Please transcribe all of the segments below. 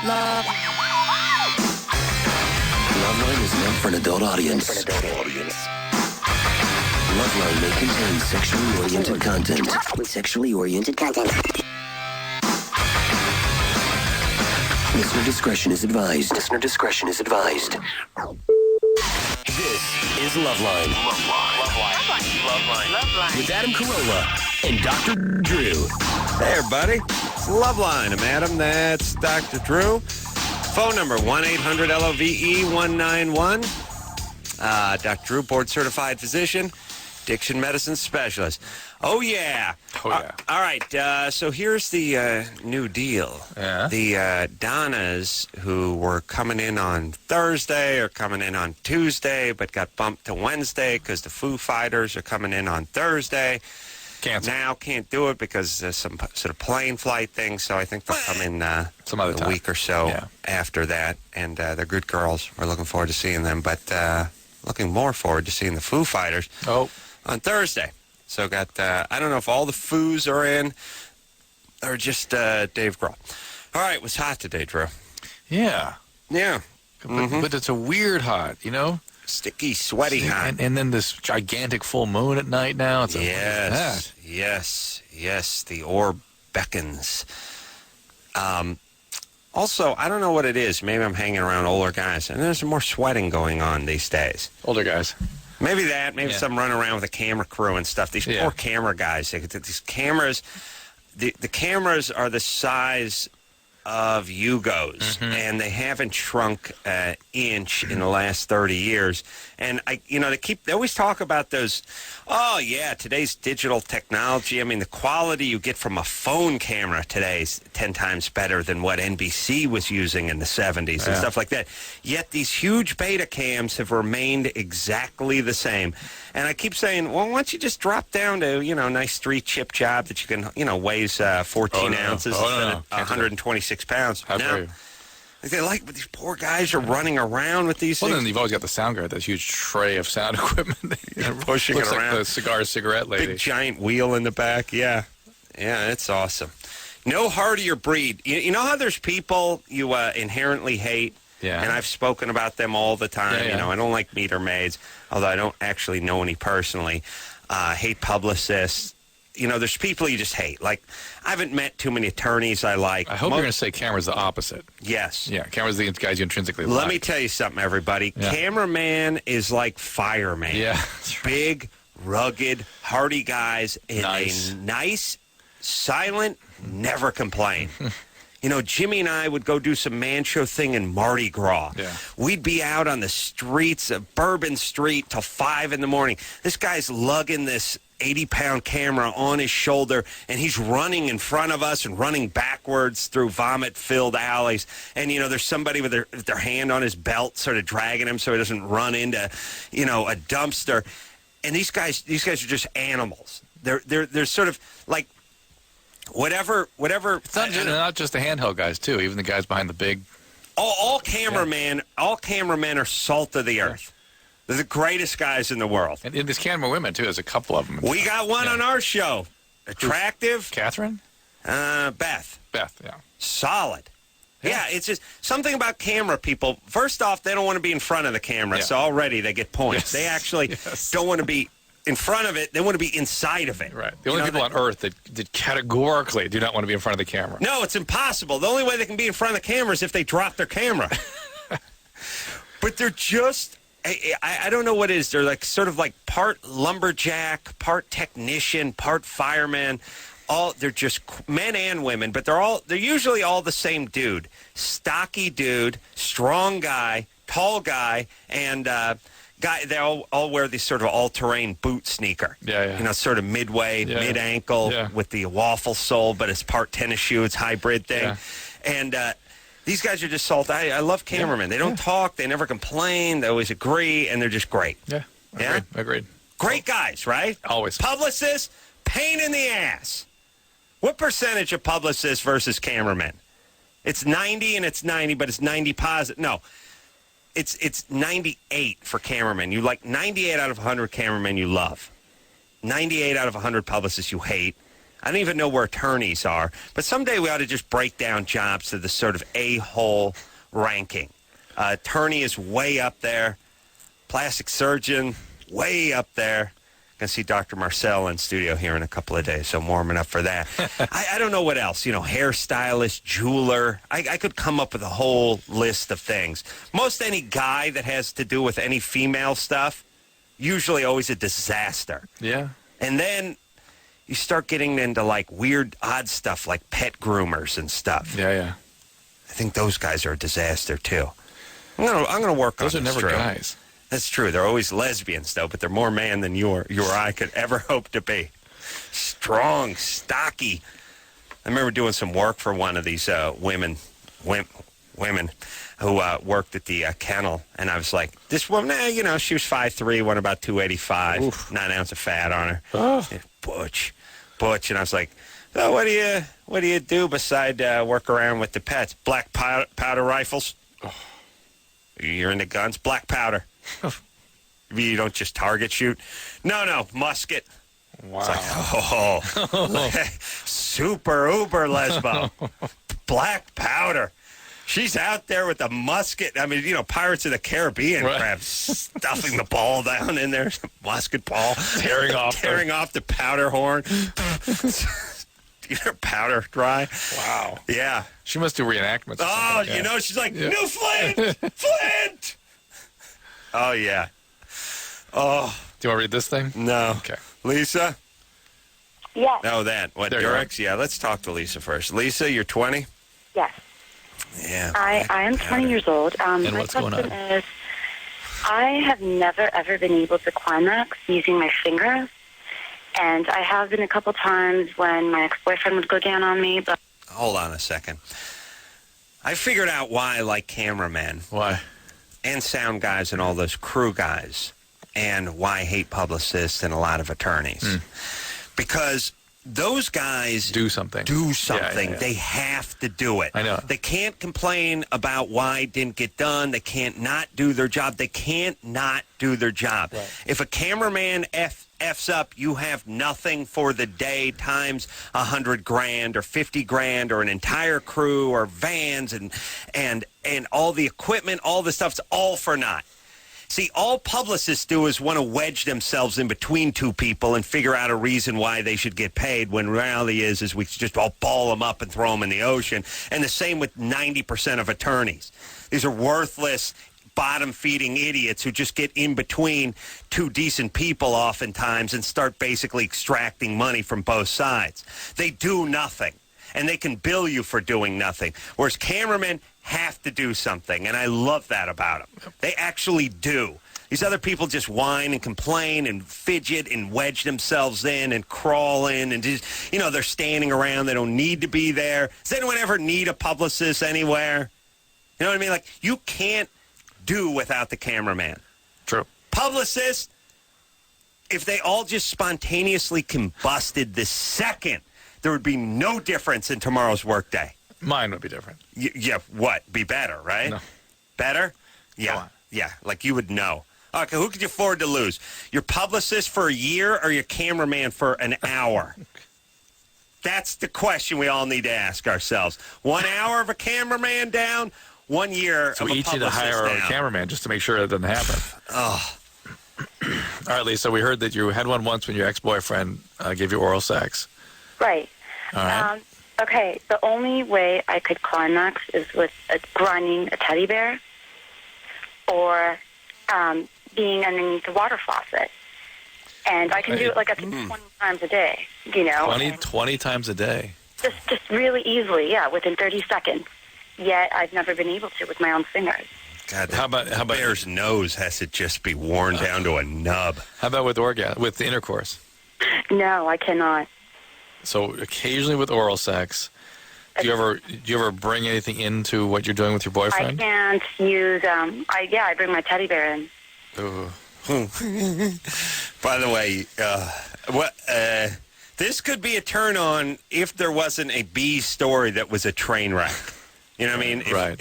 Loveline is meant for an adult audience. Loveline may contain sexually oriented content. Listener discretion is advised. This is Loveline. With Adam Carolla and Dr. Drew. Hey, everybody. It's Loveline. I'm Adam. That's Dr. Drew. Phone number 1-800-LOVE-191. Dr. Drew, board-certified physician, addiction medicine specialist. Oh, yeah. All right. So here's the new deal. Yeah. The Donnas who were coming in on Thursday are coming in on Tuesday, but got bumped to Wednesday because the Foo Fighters are coming in on Thursday. Cancel. Now can't do it because there's some sort of plane flight thing, so I think they'll come in Some other a time. week or so after that, and they're good girls. We're looking forward to seeing them, but looking more forward to seeing the Foo Fighters on Thursday. So got, I don't know if all the Foos are in or just Dave Grohl. All right, it was hot today, Drew. Yeah. Yeah. But it's a weird hot, you know? Sticky, sweaty hot. And then this gigantic full moon at night now. It's Yes, the orb beckons. Also, I don't know what it is. Maybe I'm hanging around older guys, and there's more sweating going on these days. Older guys. Maybe that. Maybe some running around with a camera crew and stuff. These poor camera guys. These cameras, the cameras are the size of Yugos, and they haven't shrunk an inch in the last 30 years. And they always talk about those. Oh yeah, today's digital technology. I mean, the quality you get from a phone camera today is 10 times better than what NBC was using in the 70s and stuff like that. Yet these huge beta cams have remained exactly the same. And I keep saying, well, why don't you just drop down to, a nice 3-chip job that you can, weighs 14 ounces instead of 126 pounds. No. They like these poor guys are running around with these things. Well, then you've always got the sound guy, that huge tray of sound equipment. Pushing it around. Looks like the cigarette lady. Big giant wheel in the back. Yeah, it's awesome. No hardier breed. You know how there's people you inherently hate? Yeah. And I've spoken about them all the time. Yeah. I don't like meter maids, although I don't actually know any personally. Hate publicists. There's people you just hate. Like, I haven't met too many attorneys I like. I hope you're going to say Cameron's the opposite. Yes. Yeah, Cameron's the guys you intrinsically like. Let me tell you something, everybody. Yeah. Cameraman is like fireman. Yeah. Big, rugged, hardy guys in a nice, silent, never complain. Jimmy and I would go do some man show thing in Mardi Gras. Yeah. We'd be out on the streets of Bourbon Street till 5 in the morning. This guy's lugging this 80-pound camera on his shoulder, and he's running in front of us and running backwards through vomit-filled alleys. And, there's somebody with their hand on his belt sort of dragging him so he doesn't run into, a dumpster. And these guys are just animals. They're sort of like whatever. It's not just the handheld guys, too. Even the guys behind the big. All cameramen are salt of the earth. They're the greatest guys in the world. And there's camera women, too. There's a couple of them. We got one on our show. Attractive. Catherine? Beth. Beth, yeah. Solid. Yeah, it's just something about camera people. First off, they don't want to be in front of the camera, so already they get points. They actually don't want to be in front of it. They want to be inside of it. Right. The only people on Earth that categorically do not want to be in front of the camera. No, it's impossible. The only way they can be in front of the camera is if they drop their camera. But they're just... I don't know what it is. They're like sort of like part lumberjack, part technician, part fireman. They're just men and women, but they're usually all the same dude. Stocky dude, strong guy, tall guy, and they all wear these sort of all-terrain boot sneaker. Yeah. Sort of mid-ankle with the waffle sole, but it's part tennis shoe. It's hybrid thing. Yeah. And these guys are just salt. I love cameramen. They don't talk. They never complain. They always agree, and they're just great. Yeah. Agreed. Great guys, right? Always. Publicists, pain in the ass. What percentage of publicists versus cameramen? It's 90 and it's 90, but it's 90 positive. No, it's 98 for cameramen. You like 98 out of 100 cameramen you love. 98 out of 100 publicists you hate. I don't even know where attorneys are. But someday we ought to just break down jobs to the sort of a-hole ranking. Attorney is way up there. Plastic surgeon, way up there. Going to see Dr. Marcel in studio here in a couple of days, so I'm warming up for that. I don't know what else. Hairstylist, jeweler. I could come up with a whole list of things. Most any guy that has to do with any female stuff, usually always a disaster. Yeah. And then you start getting into, weird, odd stuff like pet groomers and stuff. Yeah. I think those guys are a disaster, too. I'm gonna work on those. Those are never guys. That's true. They're always lesbians, though, but they're more man than you or I could ever hope to be. Strong, stocky. I remember doing some work for one of these women who worked at the kennel, and I was like, this woman, she was 5'3", won about 285, Oof. 9 ounce of fat on her. Oh. Yeah, Butch, and I was like, so what do you do beside work around with the pets? Black powder rifles. Oh. You're into guns? Black powder. You don't just target shoot? No, musket. Wow. It's like, super uber lesbo. Black powder. She's out there with the musket. I mean, Pirates of the Caribbean crap, stuffing the ball down in there, musket ball, tearing off the powder horn. Her powder dry. Wow. Yeah. She must do reenactments. Oh, she's like, New Flint! Flint! Oh, yeah. Oh. Do you want to read this thing? No. Okay. Lisa? Yes. Oh, that. What, Durex? Yeah, let's talk to Lisa first. Lisa, you're 20? Yes. Yeah. I am 20 years old. And my what's going on? question is, I have never, ever been able to climax using my fingers. And I have been a couple times when my ex-boyfriend would go down on me, but... Hold on a second. I figured out why I like cameramen. Why? And sound guys and all those crew guys. And why I hate publicists and a lot of attorneys. Because those guys... Do something. Yeah. They have to do it. I know. They can't complain about why it didn't get done. They can't not do their job. They can't not do their job. Right. If a cameraman F's up, you have nothing for the day times $100,000 or $50,000 or an entire crew or vans and all the equipment, all the stuff's all for naught. See, all publicists do is want to wedge themselves in between two people and figure out a reason why they should get paid, when reality is we just all ball them up and throw them in the ocean. And the same with 90% of attorneys. These are worthless, bottom-feeding idiots who just get in between two decent people oftentimes and start basically extracting money from both sides. They do nothing, and they can bill you for doing nothing, whereas cameramen have to do something, and I love that about them. They actually do. These other people just whine and complain and fidget and wedge themselves in and crawl in and just, they're standing around. They don't need to be there. Does anyone ever need a publicist anywhere? You know what I mean? Like, you can't do without the cameraman. True. Publicists, if they all just spontaneously combusted the second, there would be no difference in tomorrow's workday. Mine would be different. Yeah, what? Be better, right? No. Better? Yeah. Yeah, like you would know. Okay, who could you afford to lose? Your publicist for a year or your cameraman for an hour? That's the question we all need to ask ourselves. 1 hour of a cameraman down, 1 year So of we a each need to publicist hire down. a cameraman just to make sure that doesn't happen. Oh. All right, Lisa, we heard that you had one once when your ex-boyfriend gave you oral sex. Right. All right. Okay, the only way I could climax is with grinding a teddy bear or being underneath the water faucet. And I can do it like up to 20 times a day, 20 times a day. Just really easily, yeah, within 30 seconds. Yet I've never been able to with my own fingers. God, How about bear's nose has to just be worn down to a nub. How about with with the intercourse? No, I cannot. So occasionally with oral sex, do you ever bring anything into what you're doing with your boyfriend? I can't use. I bring my teddy bear in. Ooh. By the way, this could be a turn on if there wasn't a B story that was a train wreck. You know what I mean? Right.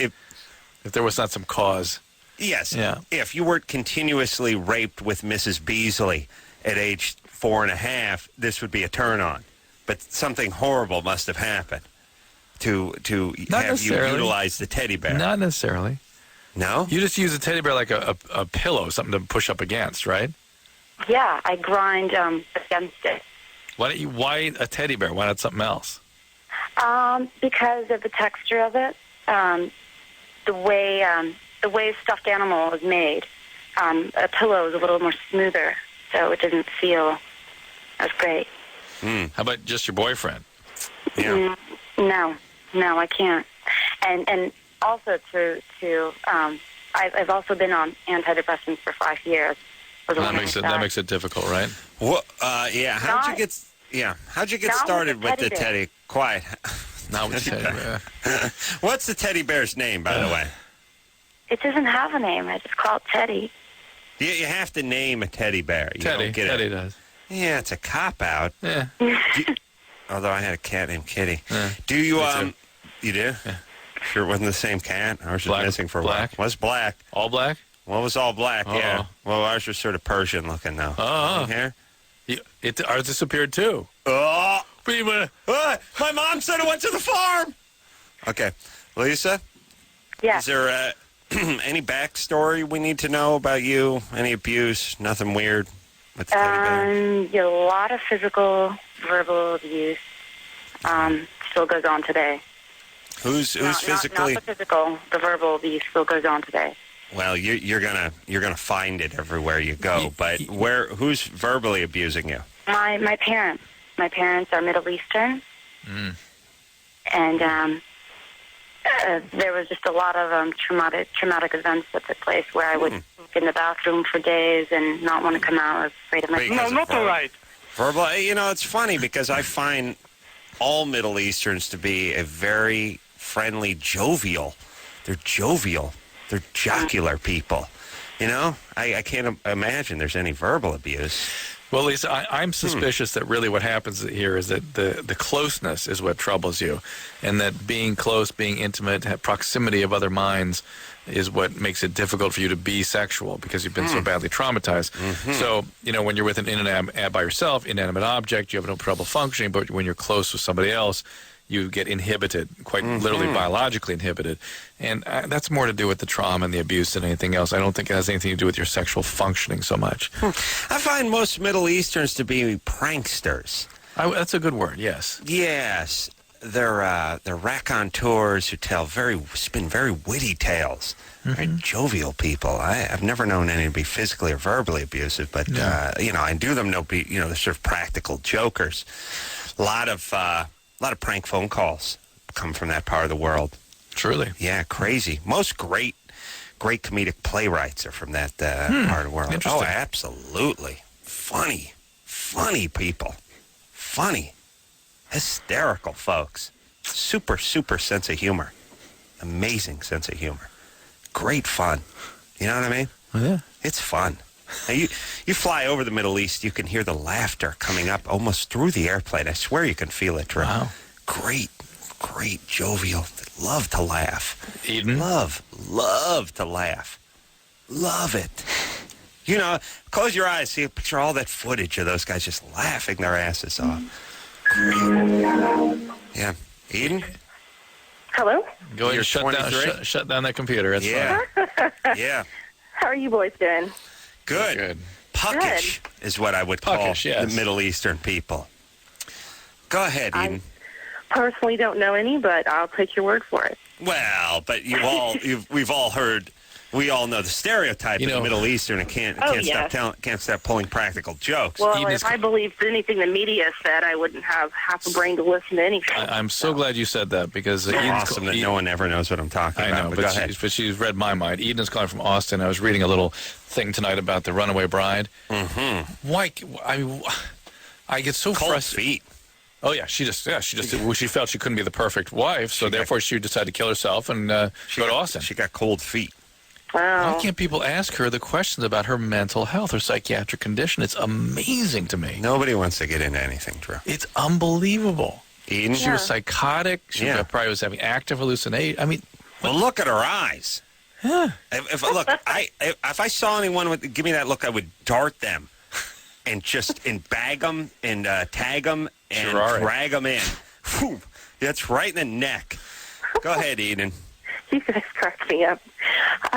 If there was not some cause. Yes. Yeah. If you weren't continuously raped with Mrs. Beasley at age 4.5, this would be a turn on. but something horrible must have happened to Not have you necessarily. utilize the teddy bear. Not necessarily. No? You just use a teddy bear like a pillow, something to push up against, right? Yeah, I grind against it. Why a teddy bear? Why not something else? Because of the texture of it, the way a stuffed animal is made. A pillow is a little more smoother, so it doesn't feel as great. How about just your boyfriend? Yeah. No, I can't. And also I've also been on antidepressants for 5 years. That makes it difficult, right? Well, yeah. How'd you get started with the teddy? Quiet. Not with the teddy bear. What's the teddy bear's name, by the way? It doesn't have a name. I just call it Teddy. You have to name a teddy bear. You Teddy. don't get Teddy it. does. Yeah, it's a cop-out. Yeah. Although I had a cat named Kitty. Yeah. Do you, Me too. you do? Yeah. Sure it wasn't the same cat? Ours was Black. missing for a Black. while. Was black. All black? Well, it was all black, yeah. Uh-oh. Well, ours was sort of Persian looking, though. Uh-huh. Here? Ours disappeared, too. Oh! My mom said it went to the farm! Okay. Lisa? Yeah. Is there any backstory we need to know about you? Any abuse? Nothing weird with the teddy bear? A lot of physical, verbal abuse still goes on today. Who's physically? Not the physical. The verbal abuse still goes on today. Well, you're gonna find it everywhere you go. But who's verbally abusing you? My parents. My parents are Middle Eastern, and there was just a lot of traumatic events that took place where I would sleep in the bathroom for days and not want to come out. I was afraid of my. No, not all right. Verbal. You know, it's funny because I find all Middle Easterns to be a very friendly, jovial. They're jovial. They're jocular people. You know, I can't imagine there's any verbal abuse. Well, Lisa, I'm suspicious that really what happens here is that the closeness is what troubles you, and that being close, being intimate, proximity of other minds is what makes it difficult for you to be sexual because you've been so badly traumatized. So, you know, when you're with an inanimate by yourself, inanimate object, you have no trouble functioning, but when you're close with somebody else, you get inhibited, quite literally biologically inhibited. And that's more to do with the trauma and the abuse than anything else. I don't think it has anything to do with your sexual functioning so much. I find most Middle Easterns to be pranksters. That's a good word, yes. Yes. They're raconteurs who spin very witty tales. Very jovial people. I've never known any to be physically or verbally abusive, but, you know, I do them know, they're sort of practical jokers. A lot of prank phone calls come from that part of the world. Truly. Yeah, crazy. Most great comedic playwrights are from that part of the world. Interesting. Oh, absolutely. Funny people. Funny. Hysterical folks. Super sense of humor. Amazing sense of humor. Great fun. You know what I mean? Oh, yeah. It's fun. Now you fly over the Middle East, you can hear the laughter coming up almost through the airplane. I swear you can feel it, Drew. Wow. Great, jovial. Love to laugh. Eden? Love to laugh. Love it. You know, close your eyes, see, picture all that footage of those guys just laughing their asses off. Great. Yeah. Eden? Hello? Go ahead You're and shut down that computer. It's fine. Yeah. How are you boys doing? Good. Puckish is what I would call the Middle Eastern people. Go ahead, Eden. I personally don't know any, but I'll take your word for it. Well, but we all know the stereotype of the Middle Eastern and can't stop pulling practical jokes. Well, if I believed anything the media said, I wouldn't have half a brain to listen to anything. I'm so glad you said that because it's awesome that no one ever knows what I'm talking about. I know, but she's read my mind. Eden is calling from Austin. I was reading a little thing tonight about the runaway bride. Why? I get so frustrated. Oh yeah, she felt she couldn't be the perfect wife, so therefore she decided to kill herself and go to Austin. She got cold feet. Wow. Why can't people ask her the questions about her mental health or psychiatric condition? It's amazing to me. Nobody wants to get into anything, Drew. It's unbelievable. Eden? She was psychotic. She probably was having active hallucinations. I mean, well, look at her eyes. Yeah. If I saw anyone give me that look, I would dart them and bag them and tag them and Sure are. drag them in. Whew, that's right in the neck. Go ahead, Eden. You guys crack me up.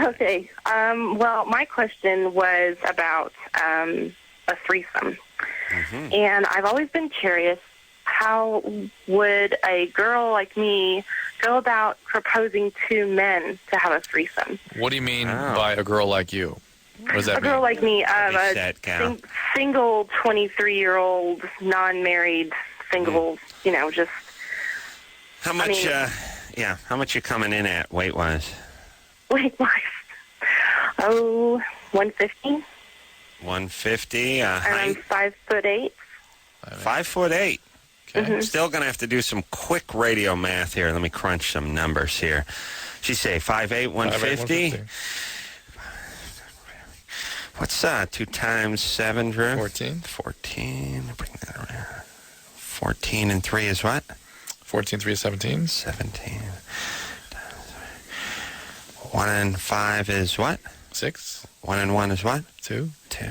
Okay. Well, my question was about a threesome. And I've always been curious, how would a girl like me go about proposing to men to have a threesome? What do you mean by a girl like you? What does that A girl like me, Cal. single 23-year-old, non-married, single, just... How much, how much you coming in at weight-wise? Weight-wise? Oh, 150. 150. And I'm Height? 5'8". 5'8". Okay. Still going to have to do some quick radio math here. Let me crunch some numbers here. She say 5'8", 150. 150. What's 2 times 7, Drew? 14. 14. Bring that around. 14 and 3 is what? 14, 3 is 17. 17. 1 and 5 is what? 6. 1 and 1 is what? 2. 2.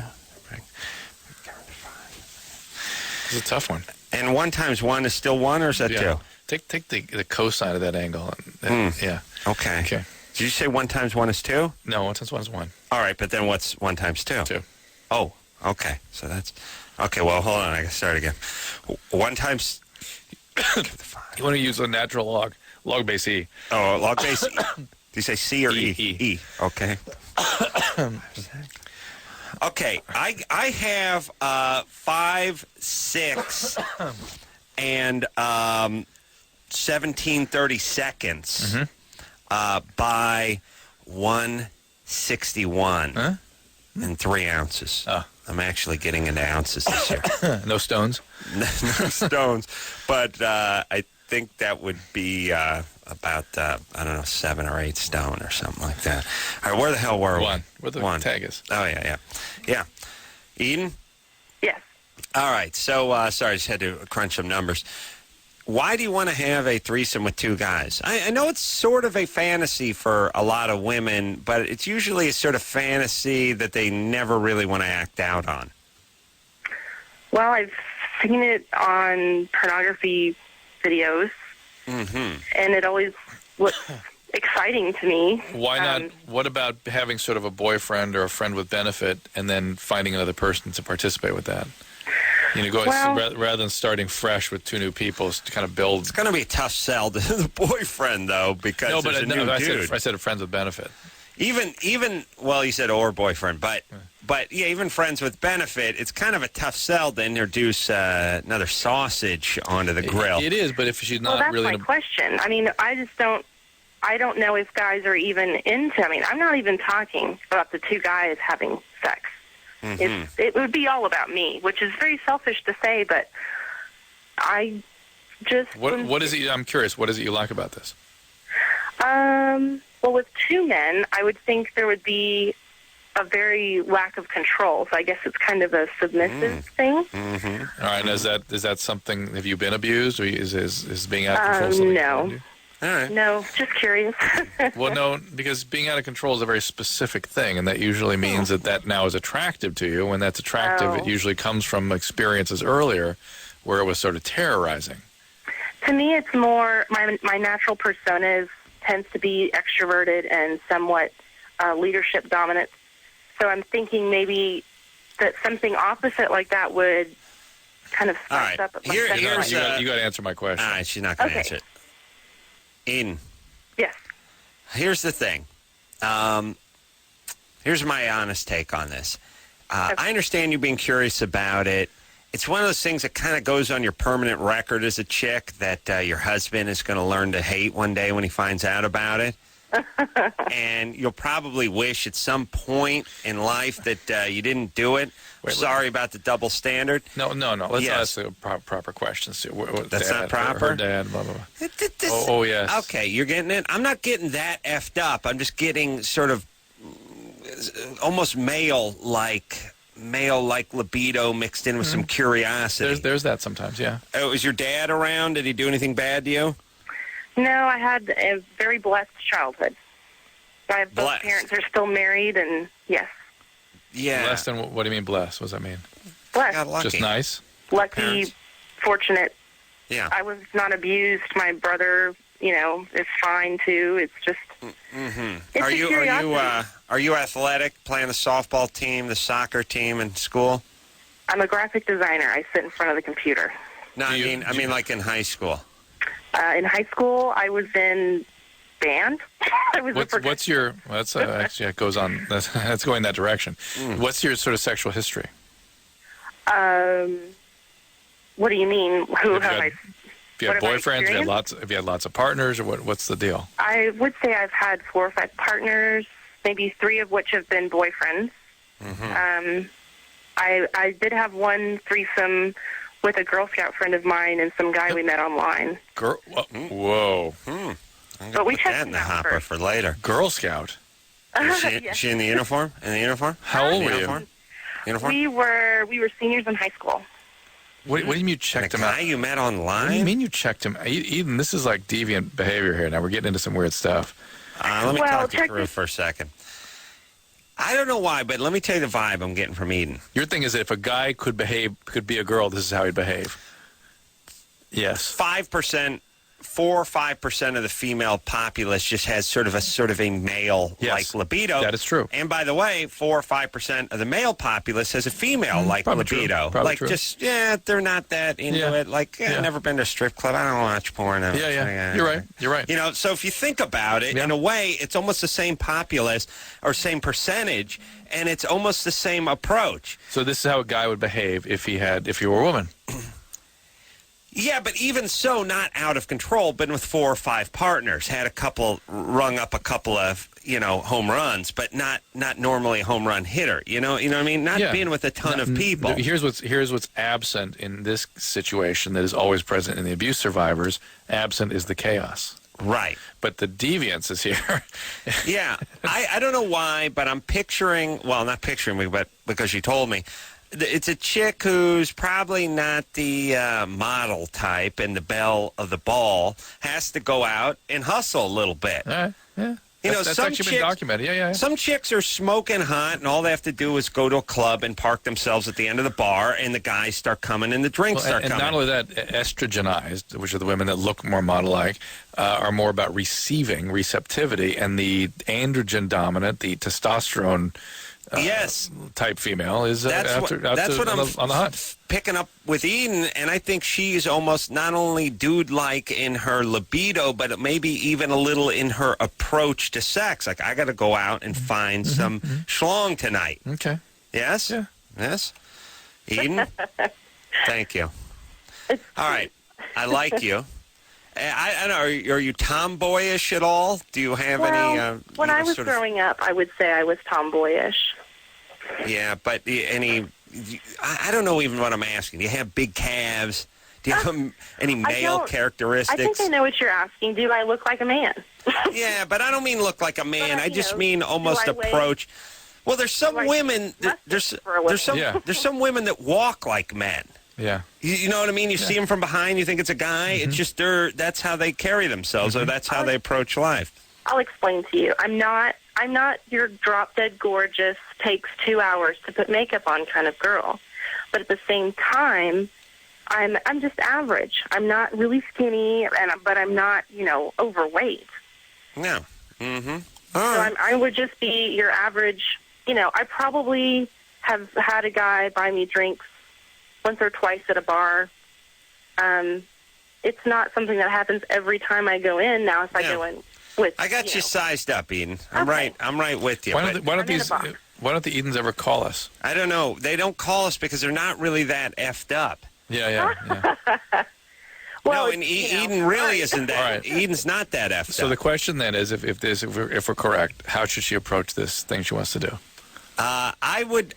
It's a tough one. And 1 times 1 is still 1, or is that 2? Take the cosine of that angle. Yeah. Okay. Okay. Did you say 1 times 1 is 2? No, 1 times 1 is 1. All right, but then what's 1 times 2? 2. Oh, okay. So that's... Okay, well, hold on. I got to start again. 1 times... You want to use a natural log base E. Oh, log base E. Do you say C or E? E. Okay. Okay, I have 5, 6, and 1730 seconds by 161 and 3 ounces. I'm actually getting into ounces this year. No stones? No stones, but I think that would be about, 7 or 8 stone or something like that. All right, where the hell were we? Where the tag is. Oh, yeah. Eden? Yes. All right, so, sorry, I just had to crunch some numbers. Why do you want to have a threesome with 2 guys? I know it's sort of a fantasy for a lot of women, but it's usually a sort of fantasy that they never really want to act out on. Well, I've seen it on pornography videos, and it always looks exciting to me. Why not? What about having sort of a boyfriend or a friend with benefit and then finding another person to participate with that? Rather than starting fresh with 2 new people, to kind of build. It's going to be a tough sell to the boyfriend, though, because there's a new dude. I said friends with benefit. Even you said or boyfriend, but even friends with benefit, it's kind of a tough sell to introduce another sausage onto the grill. It is, but if she's not that's really... my question. I mean, I don't know if guys are even into, I'm not even talking about the 2 guys having sex. It would be all about me, which is very selfish to say, but I just... What is it? I'm curious. What is it you like about this? Well, with 2 men, I would think there would be a very lack of control. So I guess it's kind of a submissive thing. All right. Is that something? Have you been abused, or is being out of control something? No. All right. No, just curious. Well, no, because being out of control is a very specific thing, and that usually means that now is attractive to you. When that's attractive, it usually comes from experiences earlier where it was sort of terrorizing. To me, it's more my natural persona tends to be extroverted and somewhat leadership dominant. So I'm thinking maybe that something opposite like that would kind of spice up. You got to answer my question. All right, she's not going to answer it. Eden. Yes. Here's the thing. Here's my honest take on this. I understand you being curious about it. It's one of those things that kind of goes on your permanent record as a chick that your husband is going to learn to hate one day when he finds out about it. And you'll probably wish at some point in life that you didn't do it. Sorry about the double standard. No. Let's ask the proper questions. That's not proper? Her dad, blah, blah, blah. Yes. Okay, you're getting it? I'm not getting that effed up. I'm just getting sort of almost male-like libido mixed in with some curiosity. There's that sometimes, yeah. Oh, was your dad around? Did he do anything bad to you? No, I had a very blessed childhood. Both parents are still married, and yes. Yeah. Blessed, and what do you mean blessed? What does that mean? Blessed. Got lucky. Just nice? Lucky fortunate. Yeah. I was not abused. My brother, is fine too. It's just. Mm-hmm. It's Are a you curiosity. are you athletic? Playing the softball team, the soccer team in school? I'm a graphic designer. I sit in front of the computer. No, I mean like in high school. In high school, I was in band. I was What's your? That's actually it goes on. That's going that direction. What's your sort of sexual history? What do you mean? Who have I? If you have what have I boyfriends, experienced? if you had lots of partners, or what's the deal? I would say I've had 4 or 5 partners, maybe 3 of which have been boyfriends. Mm-hmm. I did have one threesome with a Girl Scout friend of mine and some guy we met online. Whoa. But we put that checked in the him out hopper first. for later. Girl Scout. Is she in the uniform? In the uniform? How old were you? Uniform? We were seniors in high school. What do you mean you checked And him a out? guy you met online? What do you mean you checked him? Eden, this is like deviant behavior here. Now we're getting into some weird stuff. Let me Well, talk you through it for a second. I don't know why, but let me tell you the vibe I'm getting from Eden. Your thing is that if a guy could be a girl, this is how he'd behave. Yes. 4 or 5% of the female populace just has sort of a male like libido. That is true. And by the way, 4 or 5% of the male populace has a female like libido. Probably like true. they're not that into it. Like I've never been to a strip club. I don't watch porn. Yeah. You're right. So if you think about it, in a way, it's almost the same populace or same percentage, and it's almost the same approach. So this is how a guy would behave if you were a woman. Yeah, but even so, not out of control, been with 4 or 5 partners, rung up a couple of, home runs, but not normally a home run hitter. You know what I mean? Not being with a ton of people. Here's what's absent in this situation that is always present in the abuse survivors. Absent is the chaos. Right. But the deviance is here. Yeah. I don't know why, but I'm picturing, well, not picturing me, but because you told me, it's a chick who's probably not the model type and the belle of the ball, has to go out and hustle a little bit. All right. Yeah. That's some actually chicks, been documented. Yeah. Some chicks are smoking hot, and all they have to do is go to a club and park themselves at the end of the bar, and the guys start coming and the drinks start coming. And not only that, estrogenized, which are the women that look more model-like, are more about receptivity, and the androgen dominant, the testosterone type female is that's what I'm on the hunt. Picking up with Eden, and I think she's almost not only dude-like in her libido, but maybe even a little in her approach to sex. Like, I got to go out and find some schlong tonight. Okay. Yes? Yeah. Yes? Eden? Thank you. All right. I like you. I don't know. Are you tomboyish at all? Do you have any? When I was growing up, I would say I was tomboyish. Yeah, but I don't know even what I'm asking. Do you have big calves? Do you have any male characteristics? I think I know what you're asking. Do I look like a man? Yeah, but I don't mean look like a man. I just mean almost do I approach. Well, there's some women. There's some women that walk like men. Yeah. You know what I mean? You see them from behind, you think it's a guy. It's just that's how they carry themselves, or that's how they approach life. I'll explain to you. I'm not your drop dead gorgeous, takes 2 hours to put makeup on kind of girl. But at the same time, I'm just average. I'm not really skinny, but I'm not, overweight. No. Mm-hmm. So I would just be your average. I probably have had a guy buy me drinks once or twice at a bar. It's not something that happens every time I go in. Now, if I go in with, I got you sized up, Eden. I'm right. I'm right with you. Why don't the Edens ever call us? I don't know. They don't call us because they're not really that effed up. Yeah. Well, and Eden really isn't that. All right. Eden's not that effed up. So the question then is, if we're correct, how should she approach this thing she wants to do? I would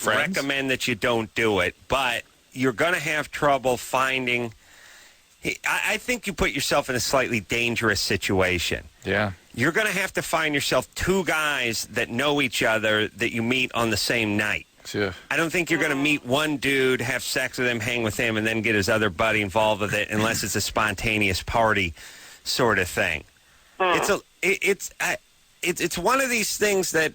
recommend that you don't do it, but you're going to have trouble finding. I think you put yourself in a slightly dangerous situation. Yeah. You're going to have to find yourself 2 guys that know each other that you meet on the same night. Yeah. I don't think you're going to meet one dude, have sex with him, hang with him, and then get his other buddy involved with it unless it's a spontaneous party sort of thing. It's one of these things that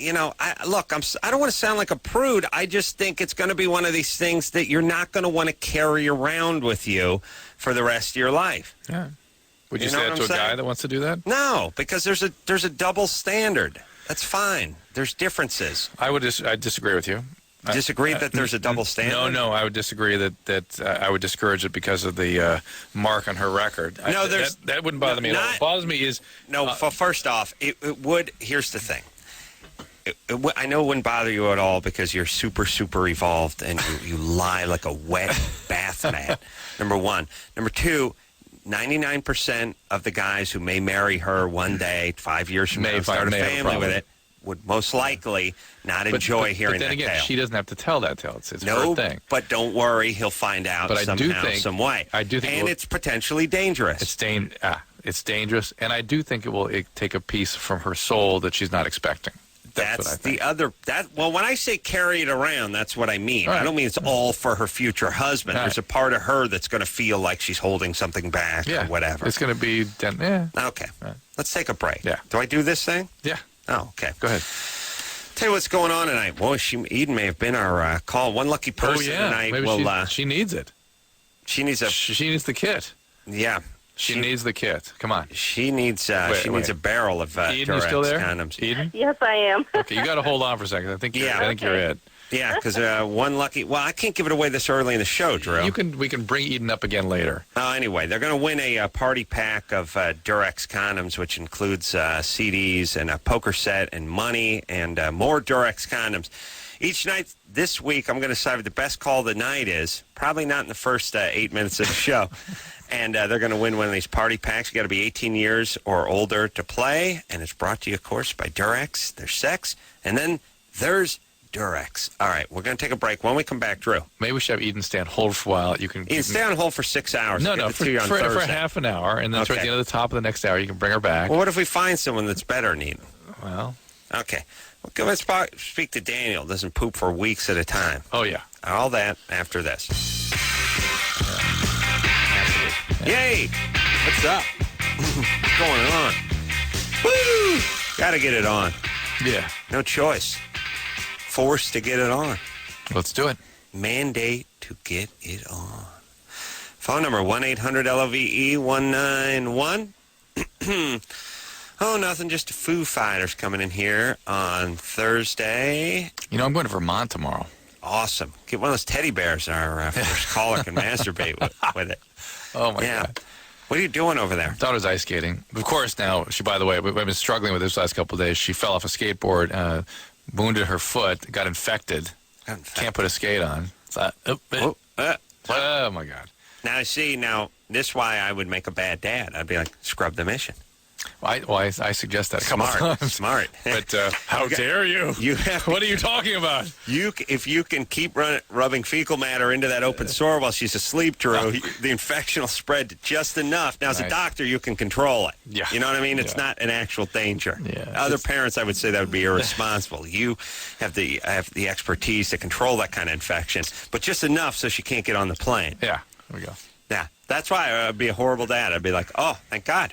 I don't want to sound like a prude. I just think it's going to be one of these things that you're not going to want to carry around with you for the rest of your life. Yeah. Would you know say what that to I'm a guy saying? that wants to do that? No, because there's a double standard. That's fine. There's differences. I disagree with you. Disagree that there's a double standard? No, I would disagree that I would discourage it because of the mark on her record. That wouldn't bother me at all. What bothers me is... First off, it would... Here's the thing. I know it wouldn't bother you at all because you're super, super evolved and you lie like a wet bath mat, number one. Number two, 99% of the guys who may marry her one day, 5 years from now, start a family with it, would most likely not enjoy hearing that tale. But then again, she doesn't have to tell that tale. It's no, her thing. But don't worry, he'll find out somehow, some way. I do think, and it's potentially dangerous. It's dangerous, and I do think it will take a piece from her soul that she's not expecting. That's the other. Well, when I say carry it around, that's what I mean. Right. I don't mean it's all for her future husband. Right. There's a part of her that's going to feel like she's holding something back or whatever. It's going to be. Okay. Right. Let's take a break. Yeah. Do I do this thing? Yeah. Oh, okay. Go ahead. Tell you what's going on tonight. Boy, Eden may have been our call. One lucky person tonight. Maybe she needs it. She needs the kit. Yeah. She needs the kit. Come on. She needs needs a barrel of Eden, you still there? condoms. Eden? Yes, I am. Okay, you got to hold on for a second. I think you're it. Yeah, because one lucky... Well, I can't give it away this early in the show, Drew. We can bring Eden up again later. Anyway, they're going to win a party pack of Durex condoms, which includes CDs and a poker set and money and more Durex condoms. Each night this week, I'm going to decide what the best call of the night is. Probably not in the first 8 minutes of the show. And they're going to win one of these party packs. You got to be 18 years or older to play. And it's brought to you, of course, by Durex. There's sex. And then there's Durex. All right, we're going to take a break. When we come back, Drew. Maybe we should have Eden stay on hold for a while. Eden, stay on hold for 6 hours. No, for half an hour. And then towards the end of the top of the next hour, you can bring her back. Well, what if we find someone that's better than Eden? Well. Okay. Well, let's speak to Daniel. Doesn't poop for weeks at a time. Oh, yeah. All that after this. Yay! What's up? What's going on? Woo! Gotta get it on. Yeah. No choice. Forced to get it on. Let's do it. Mandate to get it on. Phone number 1-800-LOVE-191. Oh, nothing. Just a Foo Fighters coming in here on Thursday. You know, I'm going to Vermont tomorrow. Awesome. Get one of those teddy bears our first caller can masturbate with it. Oh, my God. What are you doing over there? Daughter's ice skating. Of course, now, by the way, we've been struggling with this last couple of days. She fell off a skateboard, wounded her foot, got infected. Can't put a skate on. Oh, my God. Now, see, this is why I would make a bad dad. I'd be like, scrub the mission. I suggest that a couple times. Smart. But how dare you? What are you talking about? If you can keep rubbing fecal matter into that open sore while she's asleep, Drew, the infection will spread just enough. Now, as a doctor, you can control it. Yeah. You know what I mean? It's not an actual danger. Yeah. Other parents, I would say that would be irresponsible. You have the expertise to control that kind of infection, but just enough so she can't get on the plane. Yeah. There we go. Yeah. That's why I'd be a horrible dad. I'd be like, oh, thank God.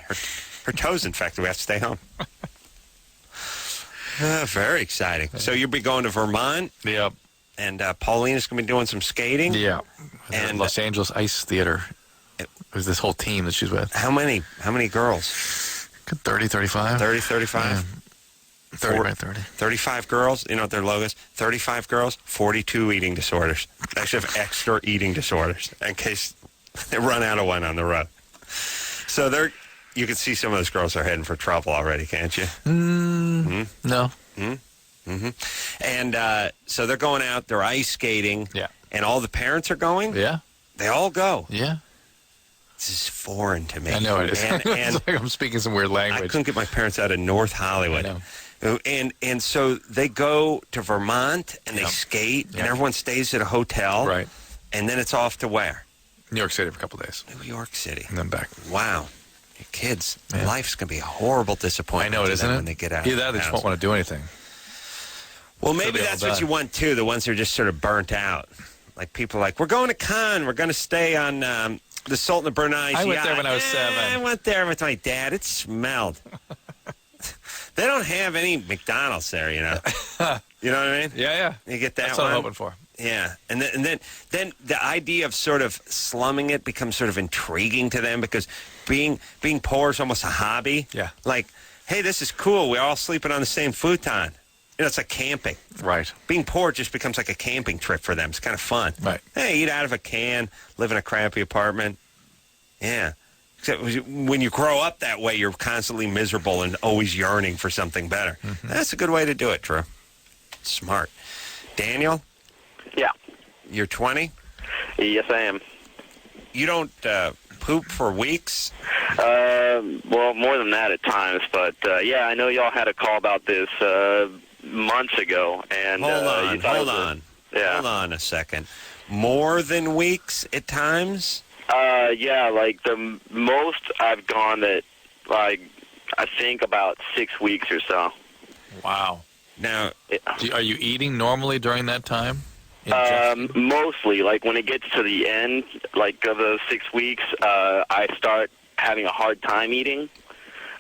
Her toe's infected. We have to stay home. Very exciting. So you'll be going to Vermont? Yep. And Paulina's going to be doing some skating? Yeah. And Los Angeles Ice Theater. There's this whole team that she's with. How many girls? 30, 35. 30, 35? Yeah. 30 by 30. 35 girls. You know what their logo is? 35 girls, 42 eating disorders. They actually have extra eating disorders in case they run out of one on the road. So you can see some of those girls are heading for trouble already, can't you? No. Mm-hmm. And so they're going out, they're ice skating. Yeah. And all the parents are going? Yeah. They all go. Yeah. This is foreign to me. I know it is. And it's like I'm speaking some weird language. I couldn't get my parents out of North Hollywood. I know. And so they go to Vermont and they skate and everyone stays at a hotel. Right. And then it's off to where? New York City for a couple of days. New York City. And then back. Wow. Your kids, life's going to be a horrible disappointment. I know it, isn't it? When they get out. Either that, they just won't want to do anything. Well, maybe that's what you want, too. The ones who are just sort of burnt out. Like people like, we're going to Cannes. We're going to stay on the Sultan of Brunei's I went there when I was 7. I went there with my dad. It smelled. They don't have any McDonald's there, you know. You know what I mean? Yeah. You get that That's one? what I'm hoping for. Yeah, and then the idea of sort of slumming it becomes sort of intriguing to them because being poor is almost a hobby. Yeah. Like, hey, this is cool. We're all sleeping on the same futon. You know, it's like camping. Right. Being poor just becomes like a camping trip for them. It's kind of fun. Right. Hey, eat out of a can, live in a crappy apartment. Yeah. Except when you grow up that way, you're constantly miserable and always yearning for something better. Mm-hmm. That's a good way to do it, Drew. Smart. Daniel? Yeah. You're 20? Yes, I am. You don't poop for weeks? Well, more than that at times, but yeah, I know y'all had a call about this months ago, and hold Yeah. Hold on a second. More than weeks at times? Yeah, like the most I've gone that, like, I think about 6 weeks or so. Wow. Now, are you eating normally during that time? Mostly, like when it gets to the end, like of the 6 weeks, I start having a hard time eating,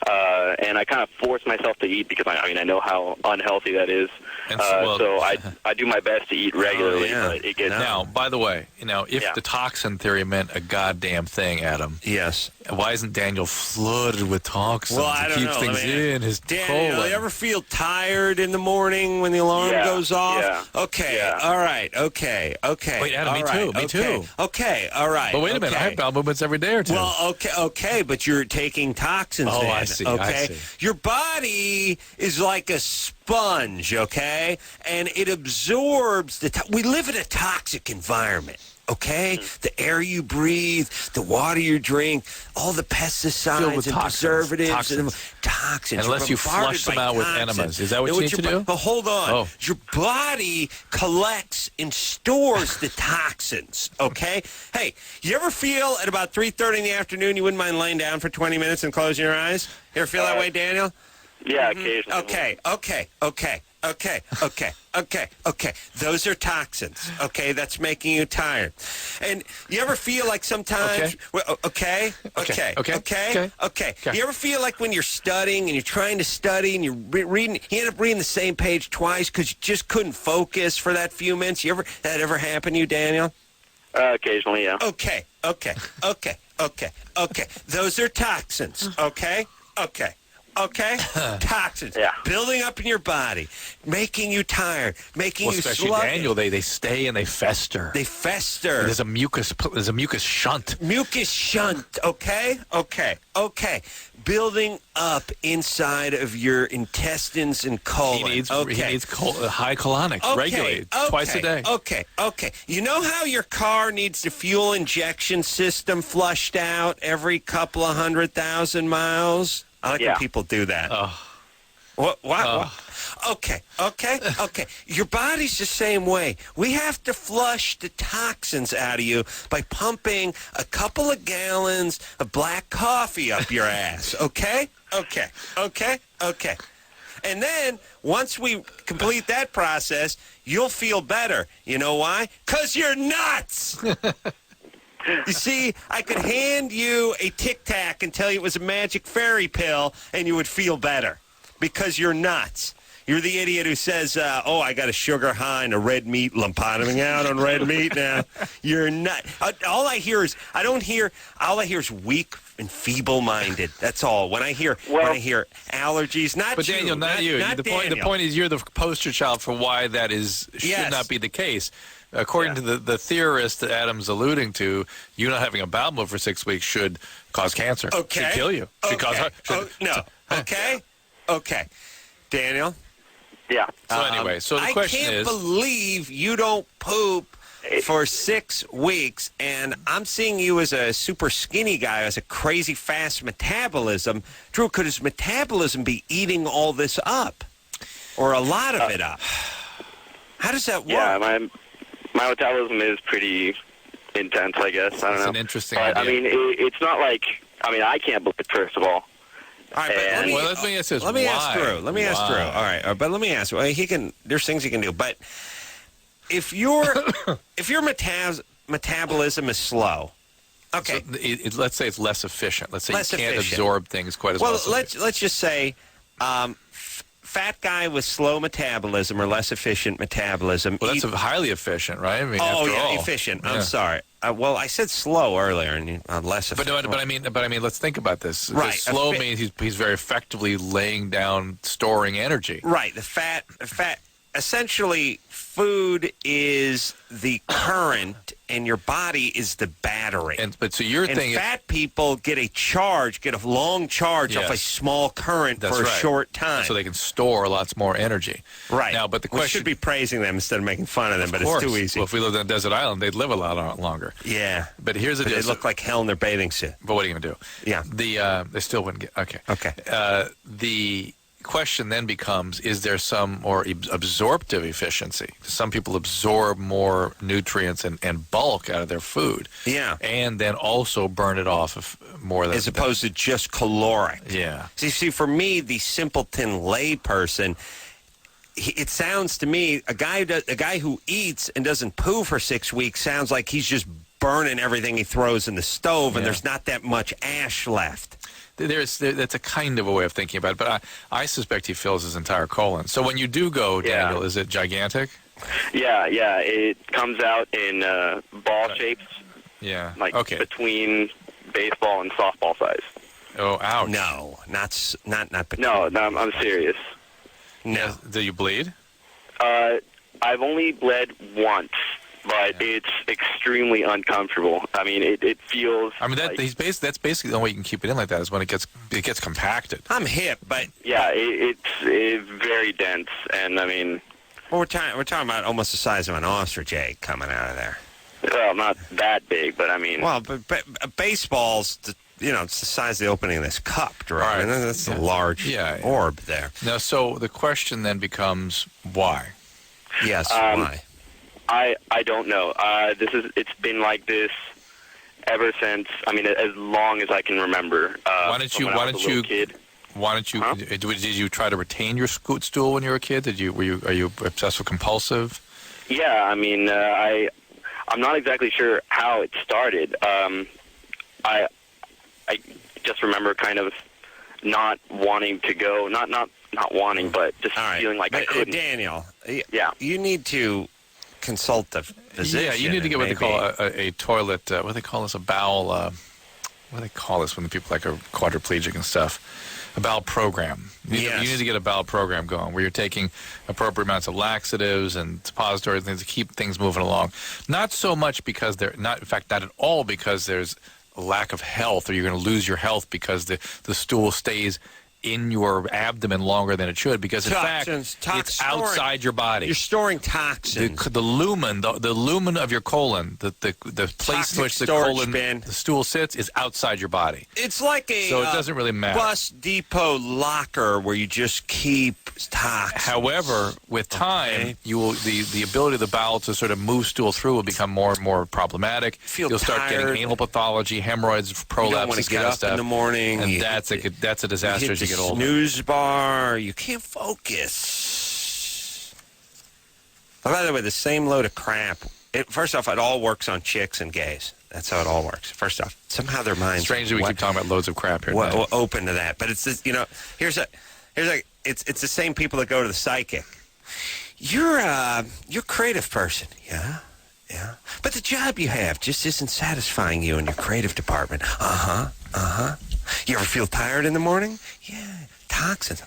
and I kind of force myself to eat because I know how unhealthy that is. And so I do my best to eat regularly, but it gets Now, by the way, if the toxin theory meant a goddamn thing, Adam. Yes. Why isn't Daniel flooded with toxins? Well, I don't keeps know. things in his Daniel, colon. you ever feel tired in the morning when the alarm goes off? Yeah. Okay. Yeah. All right. Okay. Wait, Adam, all me right, too. Me too. Okay. All right. But wait a minute, I have bowel movements every day or two. Well, okay, but you're taking toxins. Oh, in, I see. Okay, I see. Your body is like a sponge, okay, and it absorbs we live in a toxic environment. Okay, the air you breathe, the water you drink, all the pesticides and preservatives and toxins. Unless you flush them out with enemas. Is that what you need to do? But hold on. Oh. Your body collects and stores the toxins, okay? Hey, you ever feel at about 3:30 in the afternoon you wouldn't mind laying down for 20 minutes and closing your eyes? You ever feel that way, Daniel? Yeah, occasionally. Okay. Those are toxins. Okay, that's making you tired. And you ever feel like sometimes? Okay. You ever feel like when you're studying and you're trying to study and you're reading, you end up reading the same page twice because you just couldn't focus for that few minutes? That ever happen to you, Daniel? Occasionally, yeah. Okay. Those are toxins. Okay. Toxins building up in your body, making you tired, making you especially sluggish. Daniel, they stay and they fester. And there's a mucus shunt. Mucus shunt. Okay. Building up inside of your intestines and colon. He needs high colonics regularly, twice a day. Okay. You know how your car needs the fuel injection system flushed out every couple of 100,000 miles? I like when people do that. What? Okay. Your body's the same way. We have to flush the toxins out of you by pumping a couple of gallons of black coffee up your ass. Okay. And then once we complete that process, you'll feel better. You know why? 'Cause you're nuts. You see, I could hand you a Tic Tac and tell you it was a magic fairy pill, and you would feel better because you're nuts. You're the idiot who says, I got a sugar high and a red meat lump bottoming out on red meat now. You're nuts. All I hear is weak and feeble-minded. That's all. When I hear allergies, not but you. Daniel, not you. The point is you're the poster child for why that should not be the case. According to the theorist that Adam's alluding to, you not having a bowel movement for 6 weeks should cause cancer. Okay. Should kill you. Okay. Daniel? Yeah. So anyway, the question is... I can't believe you don't poop for 6 weeks, and I'm seeing you as a super skinny guy who has a crazy fast metabolism. Drew, could his metabolism be eating all this up? Or a lot of it up? How does that work? Yeah, my metabolism is pretty intense, I guess. I don't know. It's an interesting idea. I mean, it's not like... I can't believe it, first of all. All right, but let me ask this. Let me ask Drew. All right, but let me ask. Well, there's things he can do. But if your metabolism is slow, okay. So let's say it's less efficient. Let's say you can't absorb things quite as well. Well, let's just say Fat guy with slow metabolism or less efficient metabolism. Well, that's highly efficient, right? I mean, oh, after yeah, all. efficient. Yeah. I'm sorry. Well, I said slow earlier, and less efficient. But I mean, let's think about this. Right. Slow means he's very effectively laying down, storing energy. Right. The fat. Essentially, food is the current, and your body is the battery. But so your thing is, fat people get a long charge off a small current for a short time, so they can store lots more energy. Right. Now, but the question, we should be praising them instead of making fun of them, but course. It's too easy. Well, if we lived on a desert island, they'd live a lot longer. Yeah. But here's the deal. They look like hell in their bathing suit. But what are you going to do? Yeah. They still wouldn't get. Okay. Okay. The question then becomes, is there some more absorptive efficiency? Some people absorb more nutrients and bulk out of their food. Yeah. And then also burn it off of more than... As opposed to just caloric. Yeah. See, for me, the simpleton lay person, it sounds to me, a guy who eats and doesn't poo for 6 weeks sounds like he's just burning everything he throws in the stove, and there's not that much ash left. That's a kind of a way of thinking about it, but I suspect he fills his entire colon. So when you do go, Daniel, is it gigantic? Yeah. It comes out in ball shapes. Yeah. Like between baseball and softball size. Oh, ouch. No, not. No, I'm serious. No. Do you bleed? I've only bled once, but it's extremely uncomfortable. I mean, it feels. I mean, that's basically the only way you can keep it in like that is when it gets compacted. I'm hip, but yeah, it's very dense, and I mean. Well, we're talking about almost the size of an ostrich egg coming out of there. Well, not that big, but I mean. Well, but baseballs, it's the size of the opening of this cup, right? Right. And that's a large orb there. Now, so the question then becomes why? Yes, why? I don't know. It's been like this ever since. I mean, as long as I can remember. Why don't you? Huh? Did you try to retain your stool when you were a kid? Are you obsessive compulsive? Yeah, I mean, I'm not exactly sure how it started. I just remember kind of not wanting to go, not wanting, but just feeling like I couldn't. Daniel, you need to consult the physician. Yeah, you need to get what they call a toilet. What do they call this? A bowel. What do they call this when the people like are quadriplegic and stuff? A bowel program. You need to get a bowel program going where you're taking appropriate amounts of laxatives and suppositories and things to keep things moving along. Not so much because not at all because there's a lack of health or you're going to lose your health because the stool stays in your abdomen longer than it should because in fact it's outside your body. You're storing toxins. The lumen, the lumen of your colon, the place in which the colon, the stool sits, is outside your body. It's like so it doesn't really matter. Bus depot locker where you just keep toxins. However, with time, you will the ability of the bowel to sort of move stool through will become more and more problematic. You'll start getting anal pathology, hemorrhoids, prolapses, you don't want to get up in the morning, and that's a disaster as you get older. Snooze bar, you can't focus. By the way, the same load of crap. First off, it all works on chicks and gays. That's how it all works. First off, somehow their minds. Strangely, we keep talking about loads of crap here. Open to that, but it's this, it's the same people that go to the psychic. You're a creative person, yeah. But the job you have just isn't satisfying you in your creative department. You ever feel tired in the morning? Yeah, toxins.